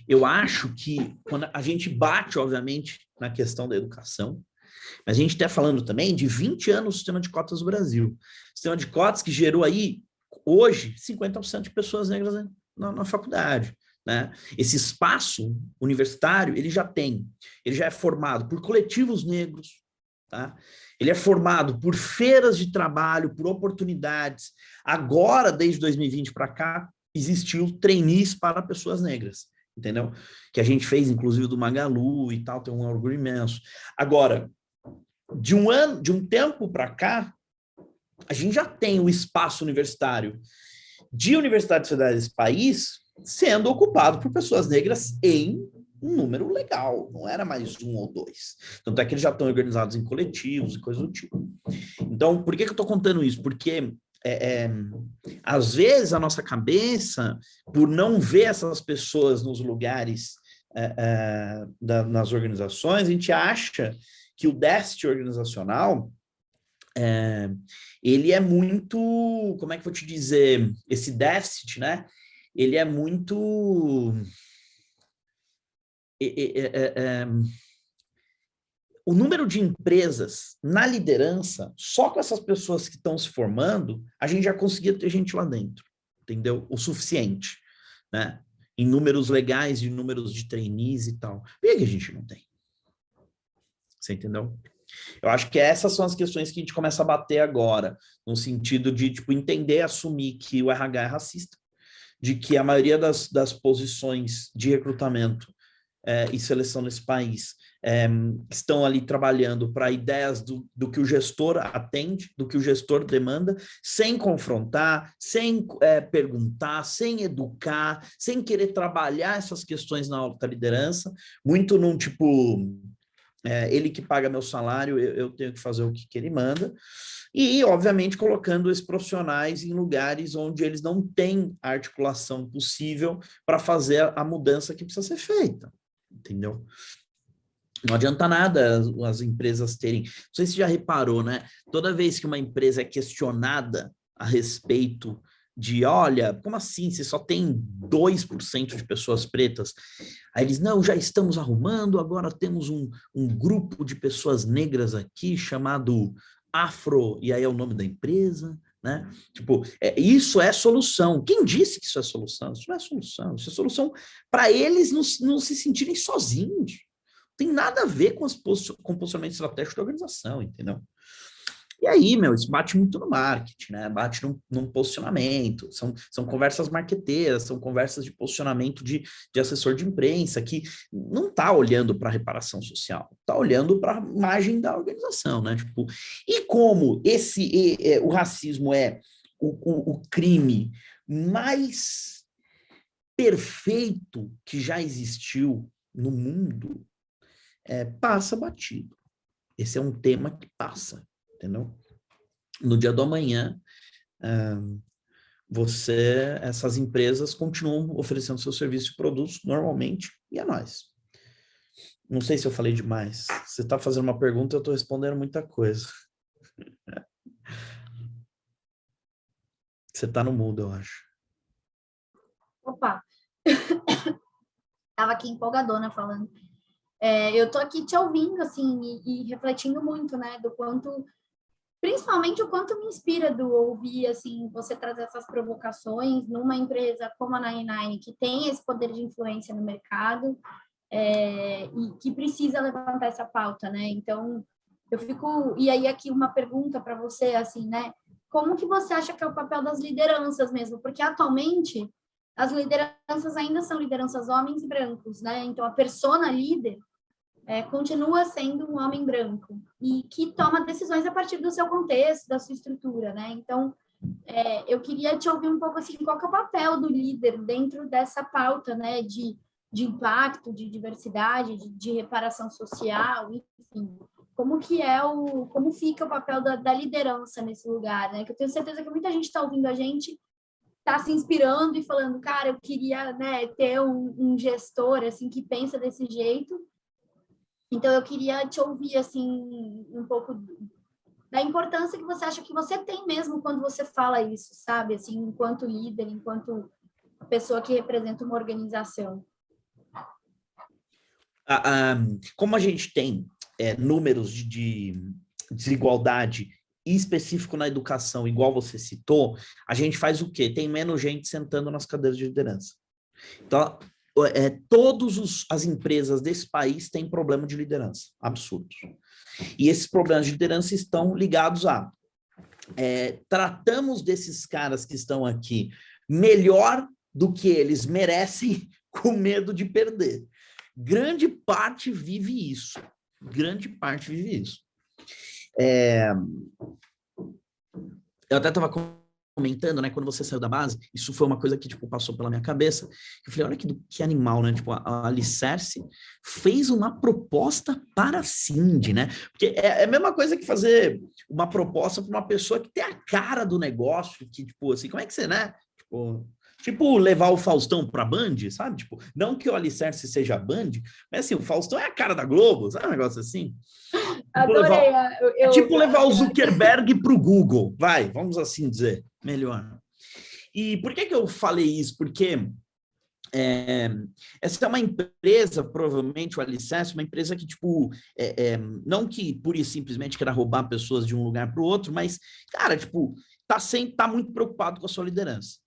B: eu acho que quando a gente bate, obviamente, na questão da educação, mas a gente está falando também de 20 anos do sistema de cotas do Brasil. Sistema de cotas que gerou aí, hoje, 50% de pessoas negras na faculdade. Né? Esse espaço universitário, ele já é formado por coletivos negros, tá? Ele é formado por feiras de trabalho, por oportunidades. Agora, desde 2020 para cá, existiu trainees para pessoas negras, entendeu? Que a gente fez, inclusive, do Magalu e tal, tem um orgulho imenso. Agora, de um tempo para cá, a gente já tem o espaço universitário de universidades federais desse país sendo ocupado por pessoas negras em um número legal, não era mais 1 ou 2. Tanto é que eles já estão organizados em coletivos e coisas do tipo. Então, por que eu estou contando isso? Porque às vezes a nossa cabeça, por não ver essas pessoas nos lugares, nas organizações, a gente acha que o déficit organizacional ele é muito, como é que eu vou te dizer, esse déficit, né? Ele é muito... o número de empresas na liderança, só com essas pessoas que estão se formando, a gente já conseguia ter gente lá dentro, entendeu? O suficiente, né? Em números legais, em números de trainees e tal. Por que a gente não tem? Você entendeu? Eu acho que essas são as questões que a gente começa a bater agora, no sentido de tipo, entender e assumir que o RH é racista, de que a maioria das posições de recrutamento e seleção nesse país estão ali trabalhando para ideias do que o gestor atende, do que o gestor demanda, sem confrontar, sem perguntar, sem educar, sem querer trabalhar essas questões na alta liderança, muito num tipo, ele que paga meu salário, eu tenho que fazer o que ele manda, e, obviamente, colocando esses profissionais em lugares onde eles não têm a articulação possível para fazer a mudança que precisa ser feita, entendeu? Não adianta nada as empresas terem... Não sei se você já reparou, né? Toda vez que uma empresa é questionada a respeito de, olha, como assim? Você só tem 2% de pessoas pretas? Aí eles, não, já estamos arrumando, agora temos um grupo de pessoas negras aqui chamado Afro, e aí é o nome da empresa, né? Tipo, isso é solução. Quem disse que isso é solução? Isso não é solução. Isso é solução para eles não se sentirem sozinhos. Tem nada a ver com o posicionamento estratégico da organização, entendeu? E aí, isso bate muito no marketing, né? Bate num posicionamento, são conversas marqueteiras, são conversas de posicionamento de assessor de imprensa, que não está olhando para a reparação social, está olhando para a imagem da organização, né? Tipo, e como o racismo é o crime mais perfeito que já existiu no mundo, passa batido. Esse é um tema que passa, entendeu? No dia do amanhã, essas empresas continuam oferecendo seus serviços e produtos normalmente, e a nós. Não sei se eu falei demais. Você está fazendo uma pergunta, eu estou respondendo muita coisa. Você está no mudo, eu acho.
A: Opa! Estava aqui empolgadona falando. Eu tô aqui te ouvindo, assim, e refletindo muito, né, do quanto, principalmente o quanto me inspira do ouvir, assim, você trazer essas provocações numa empresa como a 99, que tem esse poder de influência no mercado, e que precisa levantar essa pauta, né, então, e aí aqui uma pergunta para você, assim, né, como que você acha que é o papel das lideranças mesmo? Porque atualmente as lideranças ainda são lideranças homens e brancos, né, então a persona líder continua sendo um homem branco e que toma decisões a partir do seu contexto, da sua estrutura, né? Então, eu queria te ouvir um pouco assim, qual que é o papel do líder dentro dessa pauta, né? De impacto, de diversidade, de reparação social, enfim. Como fica o papel da liderança nesse lugar, né? Que eu tenho certeza que muita gente está ouvindo a gente, está se inspirando e falando, cara, eu queria, né, ter um gestor assim que pensa desse jeito. Então, eu queria te ouvir, assim, um pouco da importância que você acha que você tem mesmo quando você fala isso, sabe? Assim, enquanto líder, enquanto pessoa que representa uma organização.
B: Como a gente tem números de desigualdade específico na educação, igual você citou, a gente faz o quê? Tem menos gente sentando nas cadeiras de liderança. Então, todas as empresas desse país têm problema de liderança, absurdos. E esses problemas de liderança estão ligados a tratamos desses caras que estão aqui melhor do que eles merecem, com medo de perder. Grande parte vive isso. Grande parte vive isso. Eu até estava comentando, né, quando você saiu da base, isso foi uma coisa que, tipo, passou pela minha cabeça. Eu falei, olha que animal, né? Tipo, a Alicerce fez uma proposta para a Cindy, né? Porque é a mesma coisa que fazer uma proposta para uma pessoa que tem a cara do negócio, que, tipo, assim, como é que você, né? Tipo, levar o Faustão para a Band, sabe? Tipo, não que o Alicerce seja a Band, mas assim, o Faustão é a cara da Globo, sabe um negócio assim?
A: Adorei.
B: Levar o Zuckerberg para o Google, vamos assim dizer, melhor. E por que eu falei isso? Porque essa é uma empresa, provavelmente o Alicerce, uma empresa que, tipo, não que pura e simplesmente queira roubar pessoas de um lugar para o outro, mas, cara, tipo, tá muito preocupado com a sua liderança.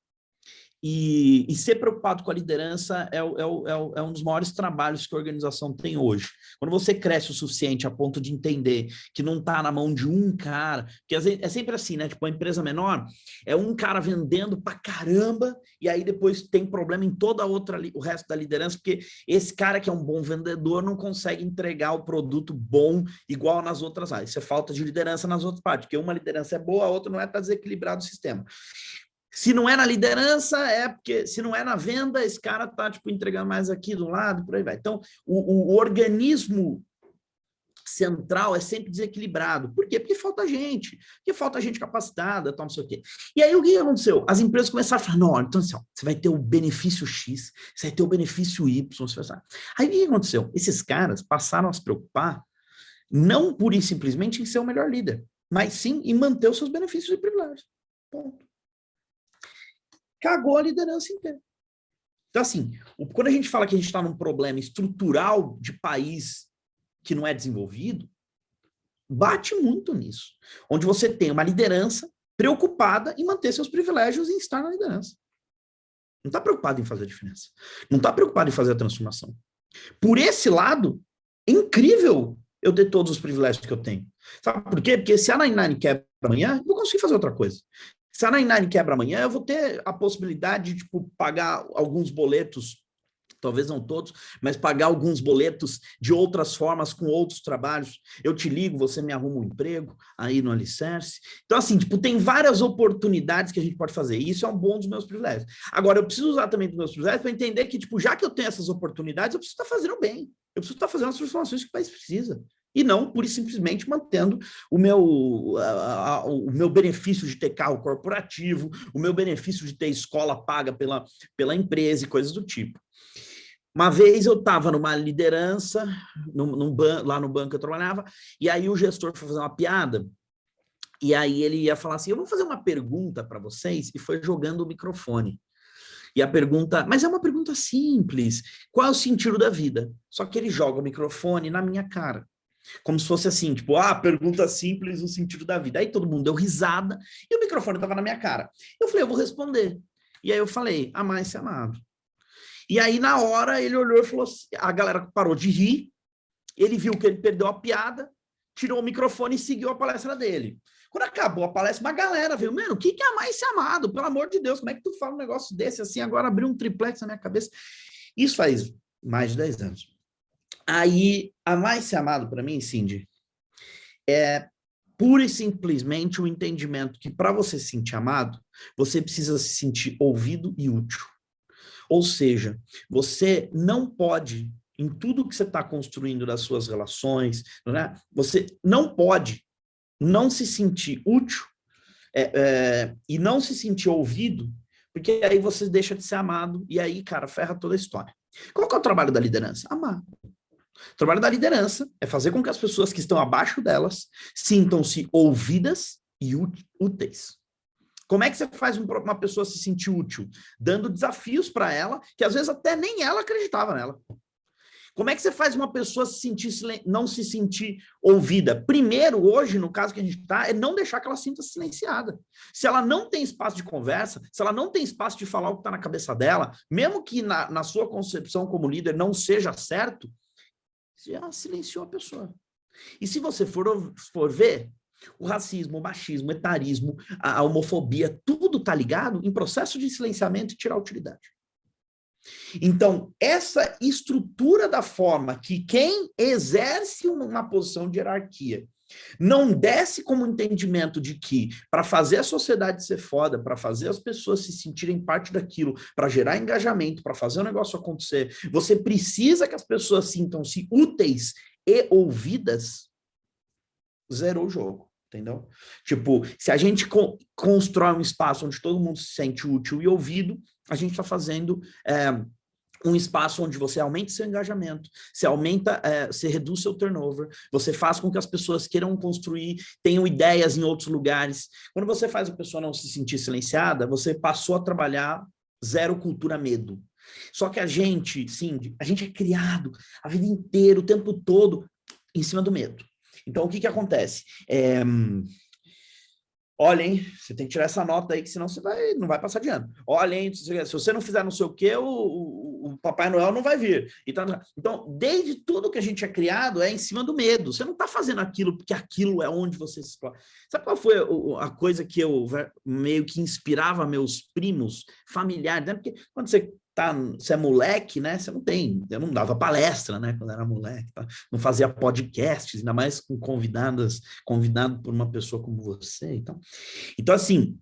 B: E ser preocupado com a liderança é um dos maiores trabalhos que a organização tem hoje. Quando você cresce o suficiente a ponto de entender que não está na mão de um cara, porque é sempre assim, né? Tipo, a empresa menor é um cara vendendo pra caramba, e aí depois tem problema em toda a outra, o resto da liderança, porque esse cara que é um bom vendedor não consegue entregar o produto bom igual nas outras áreas. Isso é falta de liderança nas outras partes, porque uma liderança é boa, a outra não é, para desequilibrar o sistema. Se não é na liderança, é porque, se não é na venda, esse cara está tipo, entregando mais aqui do lado, por aí vai. Então, o organismo central é sempre desequilibrado. Por quê? Porque falta gente capacitada, tal, não sei o quê. E aí, o que aconteceu? As empresas começaram a falar, não, então assim, ó, você vai ter o benefício X, você vai ter o benefício Y, você vai... Aí, o que aconteceu? Esses caras passaram a se preocupar, não pura e simplesmente em ser o melhor líder, mas sim em manter os seus benefícios e privilégios. Ponto. Cagou a liderança inteira. Então, assim, quando a gente fala que a gente está num problema estrutural de país que não é desenvolvido, bate muito nisso. Onde você tem uma liderança preocupada em manter seus privilégios e em estar na liderança. Não está preocupado em fazer a diferença. Não está preocupado em fazer a transformação. Por esse lado, é incrível eu ter todos os privilégios que eu tenho. Sabe por quê? Porque se a 99 quebra amanhã, eu vou conseguir fazer outra coisa. Se a 99 quebra amanhã, eu vou ter a possibilidade de tipo, pagar alguns boletos, talvez não todos, mas pagar alguns boletos de outras formas, com outros trabalhos. Eu te ligo, você me arruma um emprego aí no Alicerce. Então, assim, tipo, tem várias oportunidades que a gente pode fazer. E isso é um bom dos meus privilégios. Agora, eu preciso usar também dos meus privilégios para entender que, tipo, já que eu tenho essas oportunidades, eu preciso estar fazendo bem. Eu preciso estar fazendo as transformações que o país precisa. E não, pura e simplesmente, mantendo o meu benefício de ter carro corporativo, o meu benefício de ter escola paga pela empresa e coisas do tipo. Uma vez eu estava numa liderança, lá no banco que eu trabalhava, e aí o gestor foi fazer uma piada, e aí ele ia falar assim, eu vou fazer uma pergunta para vocês, e foi jogando o microfone. E a pergunta, mas é uma pergunta simples, qual é o sentido da vida? Só que ele joga o microfone na minha cara. Como se fosse assim, tipo, pergunta simples, o sentido da vida. Aí todo mundo deu risada e o microfone estava na minha cara. Eu falei, eu vou responder. E aí eu falei, amar e ser amado. E aí na hora ele olhou e falou assim, a galera parou de rir, ele viu que ele perdeu a piada, tirou o microfone e seguiu a palestra dele. Quando acabou a palestra, uma galera veio, mano, o que é amar e ser amado? Pelo amor de Deus, como é que tu fala um negócio desse assim, agora abriu um triplex na minha cabeça? Isso faz mais de 10 anos. Aí, amar e ser amado, para mim, Cindy, é pura e simplesmente o entendimento que para você se sentir amado, você precisa se sentir ouvido e útil. Ou seja, você não pode, em tudo que você está construindo das suas relações, né, você não pode não se sentir útil e não se sentir ouvido, porque aí você deixa de ser amado e aí, cara, ferra toda a história. Qual que é o trabalho da liderança? Amar. O trabalho da liderança é fazer com que as pessoas que estão abaixo delas sintam-se ouvidas e úteis. Como é que você faz uma pessoa se sentir útil? Dando desafios para ela, que às vezes até nem ela acreditava nela. Como é que você faz uma pessoa não se sentir ouvida? Primeiro, hoje, no caso que a gente está, é não deixar que ela sinta silenciada. Se ela não tem espaço de conversa, se ela não tem espaço de falar o que está na cabeça dela, mesmo que na sua concepção como líder não seja certo, você já silenciou a pessoa. E se você for ver, o racismo, o machismo, o etarismo, a homofobia, tudo está ligado em processo de silenciamento e tirar utilidade. Então, essa estrutura da forma que quem exerce uma posição de hierarquia não desce como entendimento de que para fazer a sociedade ser foda, para fazer as pessoas se sentirem parte daquilo, para gerar engajamento, para fazer o negócio acontecer, você precisa que as pessoas sintam-se úteis e ouvidas, zerou o jogo, entendeu? Tipo, se a gente constrói um espaço onde todo mundo se sente útil e ouvido, a gente está fazendo um espaço onde você aumenta seu engajamento, você reduz seu turnover, você faz com que as pessoas queiram construir, tenham ideias em outros lugares. Quando você faz a pessoa não se sentir silenciada, você passou a trabalhar zero cultura medo. Só que a gente é criado a vida inteira, o tempo todo, em cima do medo. Então, o que acontece? olha, hein, você tem que tirar essa nota aí, que senão você não vai passar de ano. Olha, hein, se você não fizer não sei o quê, o Papai Noel não vai vir. Então, desde tudo que a gente é criado é em cima do medo. Você não está fazendo aquilo porque aquilo é onde você se explora. Sabe qual foi a coisa que eu meio que inspirava meus primos familiares? Né? Porque quando você é moleque, né? Você não tem. Eu não dava palestra, né? Quando era moleque, tá? Não fazia podcasts, ainda mais com convidado por uma pessoa como você. Então, assim,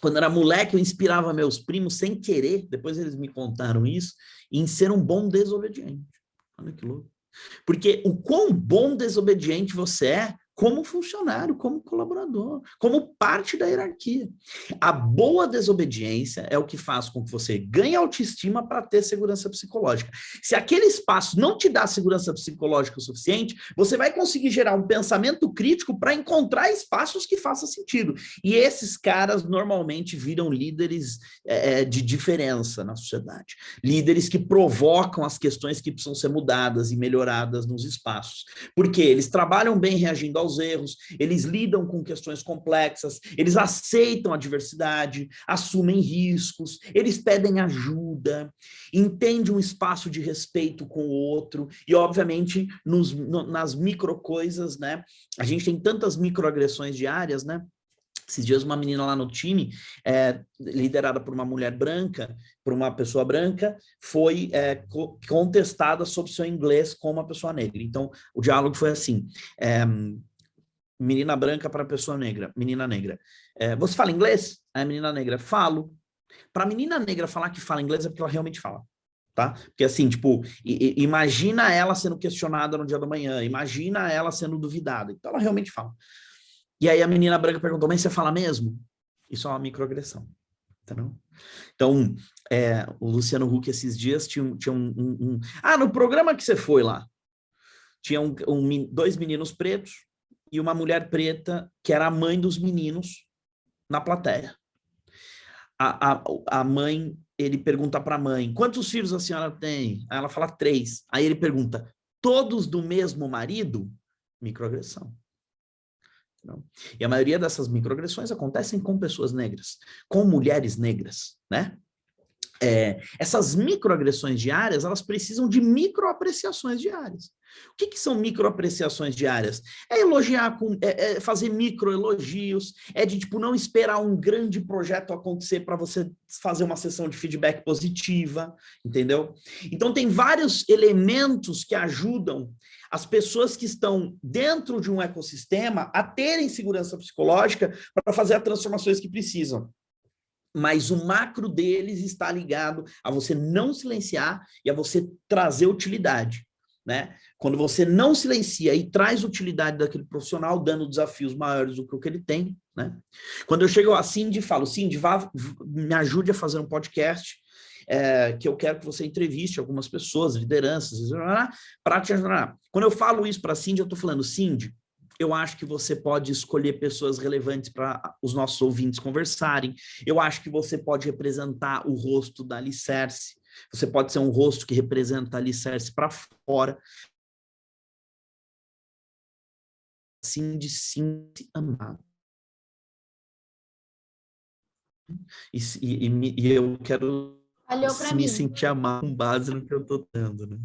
B: quando era moleque, eu inspirava meus primos sem querer, depois eles me contaram isso, em ser um bom desobediente. Olha que louco. Porque o quão bom desobediente você é como funcionário, como colaborador, como parte da hierarquia. A boa desobediência é o que faz com que você ganhe autoestima para ter segurança psicológica. Se aquele espaço não te dá segurança psicológica o suficiente, você vai conseguir gerar um pensamento crítico para encontrar espaços que façam sentido. E esses caras normalmente viram líderes de diferença na sociedade. Líderes que provocam as questões que precisam ser mudadas e melhoradas nos espaços. Porque eles trabalham bem reagindo aos erros, eles lidam com questões complexas, eles aceitam a diversidade, assumem riscos, eles pedem ajuda, entendem um espaço de respeito com o outro e, obviamente, nas micro coisas, né? A gente tem tantas microagressões diárias, né? Esses dias uma menina lá no time, liderada por uma mulher branca, por uma pessoa branca, foi contestada sobre seu inglês com uma pessoa negra. Então, o diálogo foi assim, menina branca para pessoa negra, menina negra. Você fala inglês? A menina negra, falo. Para a menina negra falar que fala inglês é porque ela realmente fala. Tá? Porque assim, tipo, imagina ela sendo questionada no dia da manhã, imagina ela sendo duvidada. Então, ela realmente fala. E aí a menina branca perguntou, mas você fala mesmo? Isso é uma microagressão, entendeu? Então, o Luciano Huck esses dias tinha no programa que você foi lá, tinha dois meninos pretos e uma mulher preta que era a mãe dos meninos na plateia. A mãe, ele pergunta para a mãe, quantos filhos a senhora tem? Aí ela fala 3. Aí ele pergunta, todos do mesmo marido? Microagressão. Não. E a maioria dessas microagressões acontecem com pessoas negras, com mulheres negras, né? Essas microagressões diárias, elas precisam de microapreciações diárias. O que são microapreciações diárias? É elogiar, fazer microelogios, de tipo não esperar um grande projeto acontecer para você fazer uma sessão de feedback positiva, entendeu? Então tem vários elementos que ajudam as pessoas que estão dentro de um ecossistema a terem segurança psicológica para fazer as transformações que precisam. Mas o macro deles está ligado a você não silenciar e a você trazer utilidade, né? Quando você não silencia e traz utilidade daquele profissional, dando desafios maiores do que o que ele tem, né? Quando eu chego a Cindy e falo, Cindy, me ajude a fazer um podcast, que eu quero que você entreviste algumas pessoas, lideranças, para te ajudar. Quando eu falo isso para a Cindy, eu estou falando, Cindy, eu acho que você pode escolher pessoas relevantes para os nossos ouvintes conversarem. Eu acho que você pode representar o rosto da Alicerce. Você pode ser um rosto que representa a Alicerce para fora. Assim, de se amar. E eu quero me sentir amado com base no que eu estou dando, né?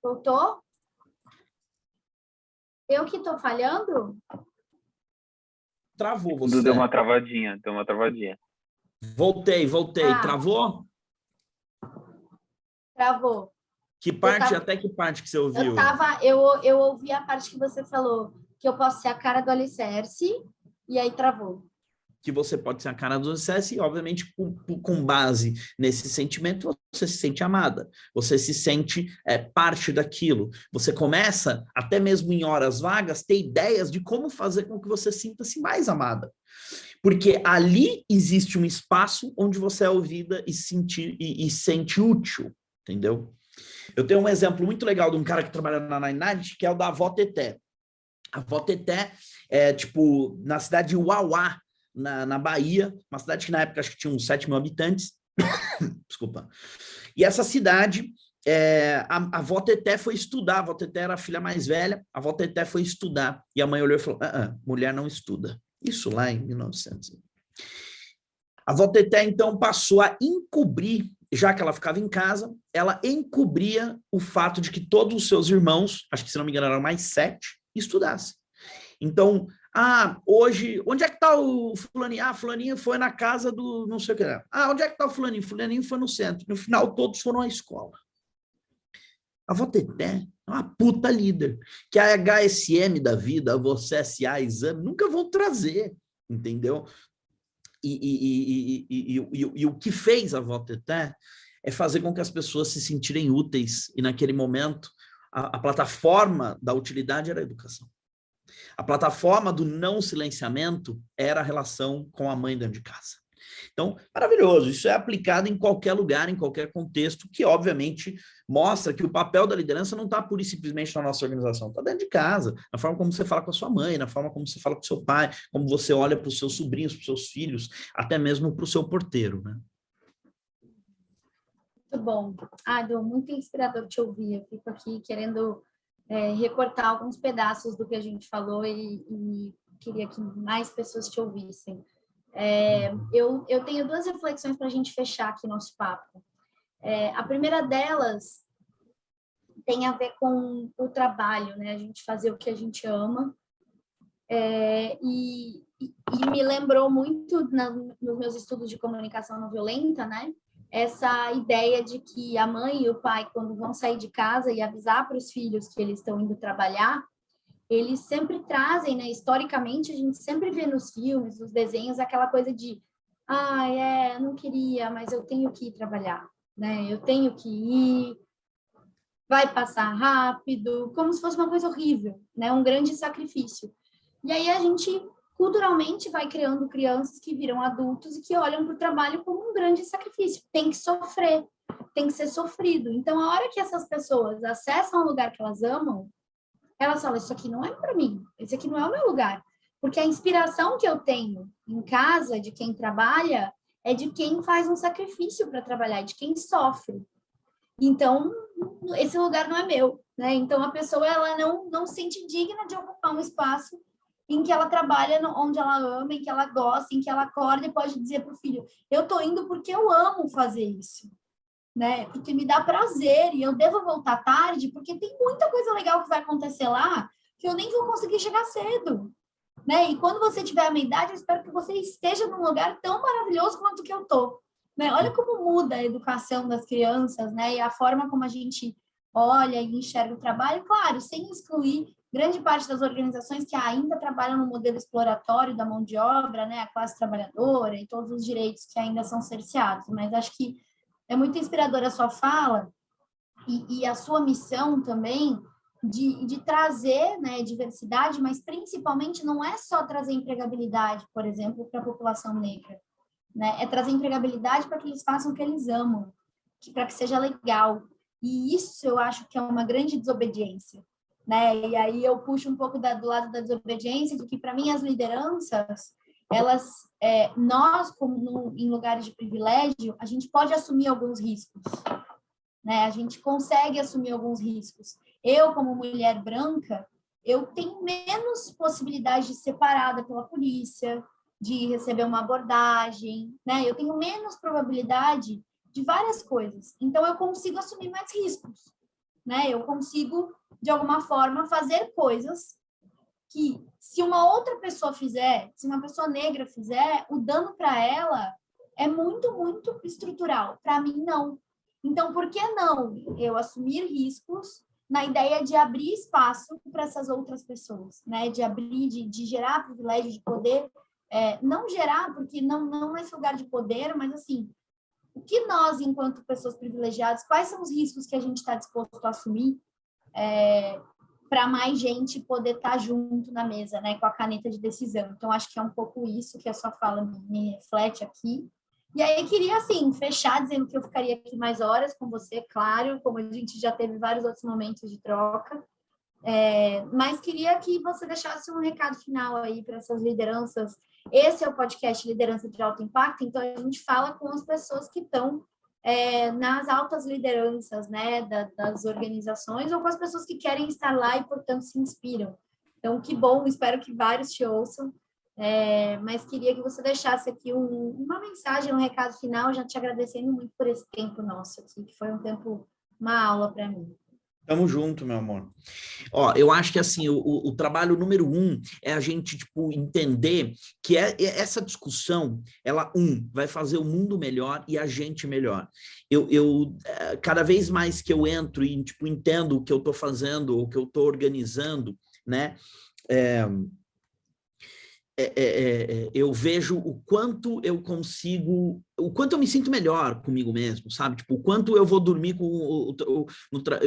A: Voltou? Eu que estou falhando?
B: Travou você.
C: Deu uma travadinha.
B: Voltei. Travou?
A: Travou.
B: Até que parte que você ouviu?
A: Eu ouvi a parte que você falou, que eu posso ser a cara do Alicerce, e aí travou.
B: Que você pode ser a cara do Alicerce e, obviamente, com base nesse sentimento, você se sente amada, você se sente parte daquilo. Você começa, até mesmo em horas vagas, ter ideias de como fazer com que você sinta-se mais amada. Porque ali existe um espaço onde você é ouvida e sente útil, entendeu? Eu tenho um exemplo muito legal de um cara que trabalha na Night, que é o da Avó Teté. A Avó Teté é, tipo, na cidade de Uauá, na Bahia, uma cidade que na época acho que tinha uns 7 mil habitantes. Desculpa. E essa cidade, a avó Teté foi estudar, a avó Teté era a filha mais velha, a avó Teté foi estudar, e a mãe olhou e falou, mulher não estuda. Isso lá em 1900. A avó Teté, então, passou a encobrir, já que ela ficava em casa, ela encobria o fato de que todos os seus irmãos, acho que se não me engano eram mais 7, estudassem. Então, hoje, onde é que está o fulaninho? Fulaninho foi na casa do não sei o que. Onde é que está o fulaninho? Fulaninho foi no centro. No final, todos foram à escola. A avó Teté é uma puta líder, que a HSM da vida, a você SA, exame, nunca vão trazer, entendeu? E o que fez a avó Teté é fazer com que as pessoas se sentirem úteis, e naquele momento, a plataforma da utilidade era a educação. A plataforma do não silenciamento era a relação com a mãe dentro de casa. Então, maravilhoso. Isso é aplicado em qualquer lugar, em qualquer contexto, que obviamente mostra que o papel da liderança não está pura e simplesmente na nossa organização, está dentro de casa, na forma como você fala com a sua mãe, na forma como você fala com o seu pai, como você olha para os seus sobrinhos, para os seus filhos, até mesmo para o seu porteiro, né?
A: Muito bom. Edu, muito inspirador te ouvir. Eu fico aqui querendo recortar alguns pedaços do que a gente falou e queria que mais pessoas te ouvissem. Eu tenho 2 reflexões para a gente fechar aqui nosso papo. A primeira delas tem a ver com o trabalho, né? A gente fazer o que a gente ama. E me lembrou muito nos meus estudos de comunicação não violenta, né? Essa ideia de que a mãe e o pai, quando vão sair de casa e avisar para os filhos que eles estão indo trabalhar, eles sempre trazem, né? Historicamente, a gente sempre vê nos filmes, nos desenhos, aquela coisa de não queria, mas eu tenho que ir trabalhar, né? Eu tenho que ir, vai passar rápido, como se fosse uma coisa horrível, né? Um grande sacrifício. E aí a gente culturalmente vai criando crianças que viram adultos e que olham para o trabalho como um grande sacrifício. Tem que sofrer, tem que ser sofrido. Então, a hora que essas pessoas acessam um lugar que elas amam, elas falam, isso aqui não é para mim, esse aqui não é o meu lugar. Porque a inspiração que eu tenho em casa, de quem trabalha, é de quem faz um sacrifício para trabalhar, de quem sofre. Então, esse lugar não é meu, né? Então, a pessoa, ela não se sente digna de ocupar um espaço em que ela trabalha, onde ela ama, em que ela gosta, em que ela acorda e pode dizer para o filho, eu tô indo porque eu amo fazer isso, né? Porque me dá prazer e eu devo voltar tarde porque tem muita coisa legal que vai acontecer lá que eu nem vou conseguir chegar cedo, né? E quando você tiver a minha idade, eu espero que você esteja num lugar tão maravilhoso quanto que eu tô, né? Olha como muda a educação das crianças, né? E a forma como a gente olha e enxerga o trabalho, claro, sem excluir grande parte das organizações que ainda trabalham no modelo exploratório da mão de obra, né, a classe trabalhadora e todos os direitos que ainda são cerceados, mas acho que é muito inspiradora a sua fala e a sua missão também de trazer, né, diversidade, mas principalmente não é só trazer empregabilidade, por exemplo, para a população negra, né, é trazer empregabilidade para que eles façam o que eles amam, para que seja legal, e isso eu acho que é uma grande desobediência, né? E aí eu puxo um pouco do lado da desobediência, de que para mim as lideranças, elas, nós como em lugares de privilégio, a gente pode assumir alguns riscos, né? A gente consegue assumir alguns riscos. Eu como mulher branca, eu tenho menos possibilidade de ser parada pela polícia, de receber uma abordagem, né? Eu tenho menos probabilidade de várias coisas. Então eu consigo assumir mais riscos, né? Eu consigo de alguma forma, fazer coisas que, se uma outra pessoa fizer, se uma pessoa negra fizer, o dano para ela é muito, muito estrutural. Para mim, não. Então, por que não eu assumir riscos na ideia de abrir espaço para essas outras pessoas, né? De abrir, de gerar privilégio, de poder, não gerar, porque não é esse lugar de poder, mas assim, o que nós, enquanto pessoas privilegiadas, quais são os riscos que a gente está disposto a assumir para mais gente poder estar junto na mesa, né, com a caneta de decisão. Então, acho que é um pouco isso que a sua fala me reflete aqui. E aí, queria, assim, fechar dizendo que eu ficaria aqui mais horas com você, claro, como a gente já teve vários outros momentos de troca, mas queria que você deixasse um recado final aí para essas lideranças. Esse é o podcast Liderança de Alto Impacto, então a gente fala com as pessoas que estão nas altas lideranças, né, das organizações, ou com as pessoas que querem estar lá e, portanto, se inspiram. Então, que bom, espero que vários te ouçam. Mas queria que você deixasse aqui uma mensagem, um recado final, já te agradecendo muito por esse tempo nosso aqui, que foi um tempo, uma aula para mim.
B: Tamo junto, meu amor. Ó, eu acho que assim, o trabalho número 1 é a gente, tipo, entender que essa discussão, ela, vai fazer o mundo melhor e a gente melhor. Cada vez mais que eu entro e, tipo, entendo o que eu tô fazendo, o que eu tô organizando, né? Eu vejo o quanto eu consigo, o quanto eu me sinto melhor comigo mesmo, sabe? Tipo, o quanto eu vou dormir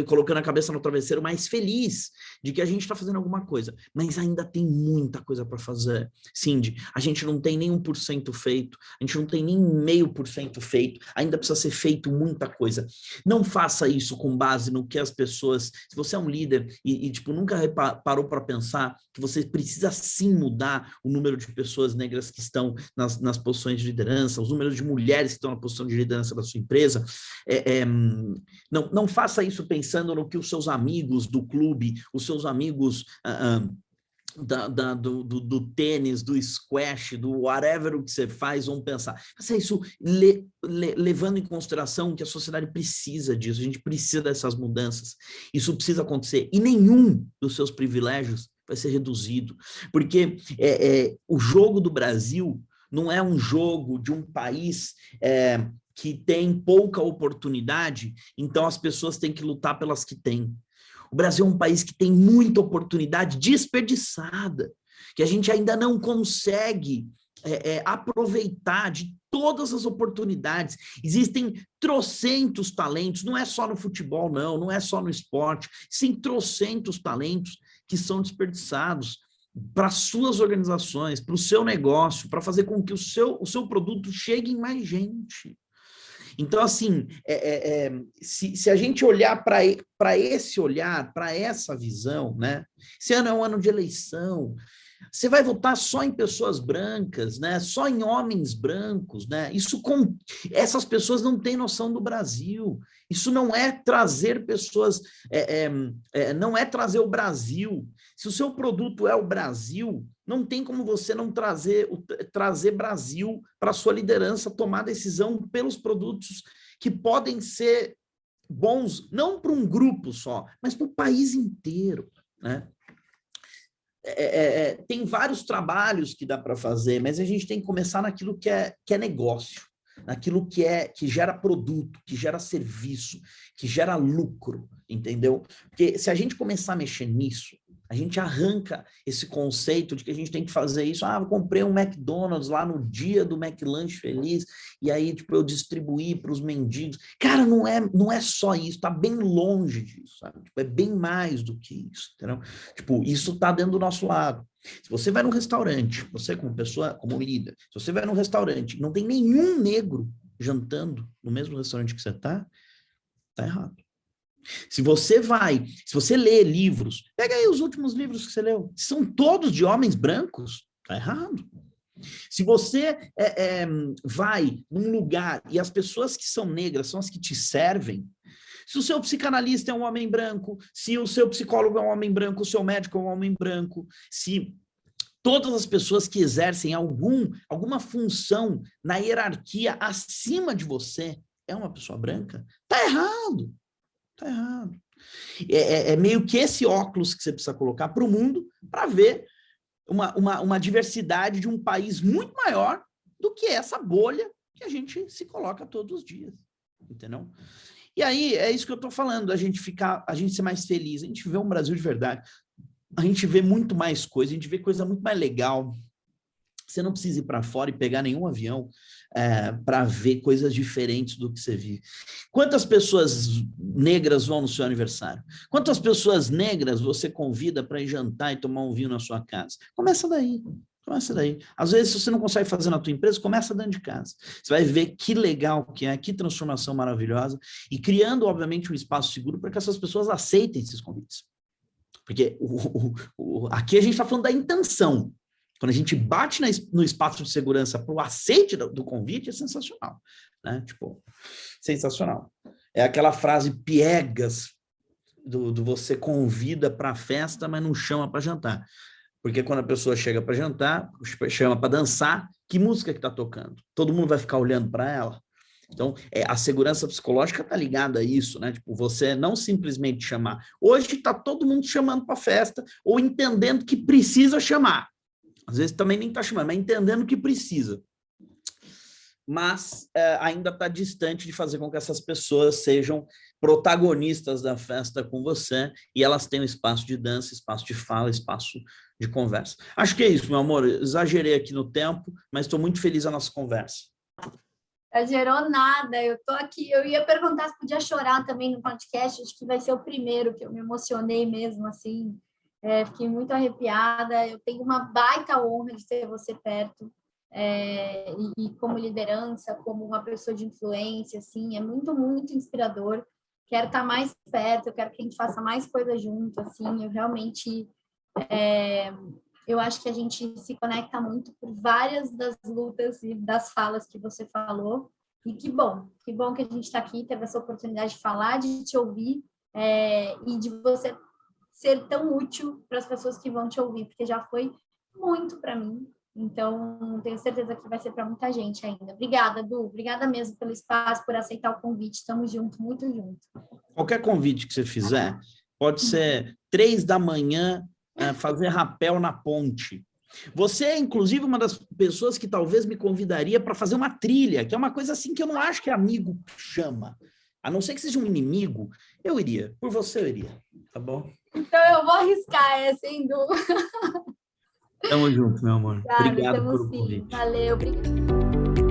B: colocando a cabeça no travesseiro mais feliz de que a gente está fazendo alguma coisa. Mas ainda tem muita coisa para fazer, Cindy. A gente não tem nem 1% feito, a gente não tem nem 0,5% feito, ainda precisa ser feito muita coisa. Não faça isso com base no que as pessoas... Se você é um líder e tipo, nunca parou para pensar que você precisa sim mudar o número de pessoas negras que estão nas posições de liderança, os números de mulheres que estão na posição de liderança da sua empresa, não faça isso pensando no que os seus amigos do clube, os seus amigos do tênis, do squash, do whatever o que você faz, vão pensar. Faça isso levando em consideração que a sociedade precisa disso, a gente precisa dessas mudanças, isso precisa acontecer, e nenhum dos seus privilégios vai ser reduzido, porque o jogo do Brasil não é um jogo de um país que tem pouca oportunidade, então as pessoas têm que lutar pelas que têm. O Brasil é um país que tem muita oportunidade desperdiçada, que a gente ainda não consegue aproveitar de todas as oportunidades. Existem trocentos talentos, não é só no futebol, não é só no esporte, sim, trocentos talentos que são desperdiçados para suas organizações, para o seu negócio, para fazer com que o seu produto chegue em mais gente. Então, assim, se a gente olhar para esse olhar, para essa visão, né? Esse ano é um ano de eleição, você vai votar só em pessoas brancas, né? Só em homens brancos, né? Essas pessoas não têm noção do Brasil. Isso não é trazer pessoas, não é trazer o Brasil. Se o seu produto é o Brasil, não tem como você não trazer Brasil para a sua liderança, tomar decisão pelos produtos que podem ser bons, não para um grupo só, mas para o país inteiro, né? Tem vários trabalhos que dá para fazer, mas a gente tem que começar naquilo que é negócio, naquilo que gera produto, que gera serviço, que gera lucro, entendeu? Porque se a gente começar a mexer nisso, a gente arranca esse conceito de que a gente tem que fazer isso. Eu comprei um McDonald's lá no dia do McLanche Feliz, e aí tipo, eu distribuí para os mendigos. Cara, não é só isso, tá bem longe disso, sabe? Tipo, é bem mais do que isso, entendeu? Tipo, isso tá dentro do nosso lado. Se você vai num restaurante, você como pessoa, como líder, se você vai num restaurante, não tem nenhum negro jantando no mesmo restaurante que você tá errado. Se você lê livros, pega aí os últimos livros que você leu, são todos de homens brancos, tá errado. Se você vai num lugar e as pessoas que são negras são as que te servem, se o seu psicanalista é um homem branco, se o seu psicólogo é um homem branco, o seu médico é um homem branco, se todas as pessoas que exercem alguma função na hierarquia acima de você é uma pessoa branca, tá errado. Tá errado. É meio que esse óculos que você precisa colocar para o mundo para ver uma diversidade de um país muito maior do que essa bolha que a gente se coloca todos os dias, entendeu? E aí, é isso que eu estou falando, a gente ser mais feliz, a gente vê um Brasil de verdade, a gente vê muito mais coisa, a gente vê coisa muito mais legal. Você não precisa ir para fora e pegar nenhum avião para ver coisas diferentes do que você vive. Quantas pessoas negras vão no seu aniversário? Quantas pessoas negras você convida para ir jantar e tomar um vinho na sua casa? Começa daí. Começa daí. Às vezes, se você não consegue fazer na tua empresa, começa dentro de casa. Você vai ver que legal que é, que transformação maravilhosa, e criando, obviamente, um espaço seguro para que essas pessoas aceitem esses convites. Porque aqui a gente está falando da intenção. Quando a gente bate no espaço de segurança para o aceite do convite, é sensacional, né? Tipo, sensacional. É aquela frase piegas do você convida para a festa, mas não chama para jantar. Porque quando a pessoa chega para jantar, chama para dançar, que música que está tocando? Todo mundo vai ficar olhando para ela? Então, a segurança psicológica está ligada a isso, né? Tipo, você não simplesmente chamar. Hoje está todo mundo chamando para festa ou entendendo que precisa chamar. Às vezes também nem está chamando, mas entendendo que precisa. Mas ainda está distante de fazer com que essas pessoas sejam protagonistas da festa com você e elas tenham espaço de dança, espaço de fala, espaço de conversa. Acho que é isso, meu amor. Exagerei aqui no tempo, mas estou muito feliz a nossa conversa.
A: Exagerou nada, eu tô aqui, eu ia perguntar se podia chorar também no podcast, acho que vai ser o primeiro que eu me emocionei mesmo, assim, fiquei muito arrepiada, eu tenho uma baita honra de ter você perto, e como liderança, como uma pessoa de influência, assim, é muito, muito inspirador, quero estar mais perto, eu quero que a gente faça mais coisas junto, assim, eu realmente... eu acho que a gente se conecta muito por várias das lutas e das falas que você falou. E que bom que a gente está aqui, teve essa oportunidade de falar, de te ouvir e de você ser tão útil para as pessoas que vão te ouvir, porque já foi muito para mim. Então, tenho certeza que vai ser para muita gente ainda. Obrigada, Du. Obrigada mesmo pelo espaço, por aceitar o convite. Estamos juntos, muito juntos.
B: Qualquer convite que você fizer, pode ser 3 da manhã, fazer rapel na ponte. Você é, inclusive, uma das pessoas que talvez me convidaria para fazer uma trilha, que é uma coisa assim que eu não acho que amigo chama. A não ser que seja um inimigo, eu iria. Por você, eu iria. Tá bom?
A: Então, eu vou arriscar essa, hein, Du?
B: Tamo junto, meu amor.
A: Obrigada,
B: Obrigado
A: tamo
B: por o
A: sim.
B: convite.
A: Valeu, obrigada.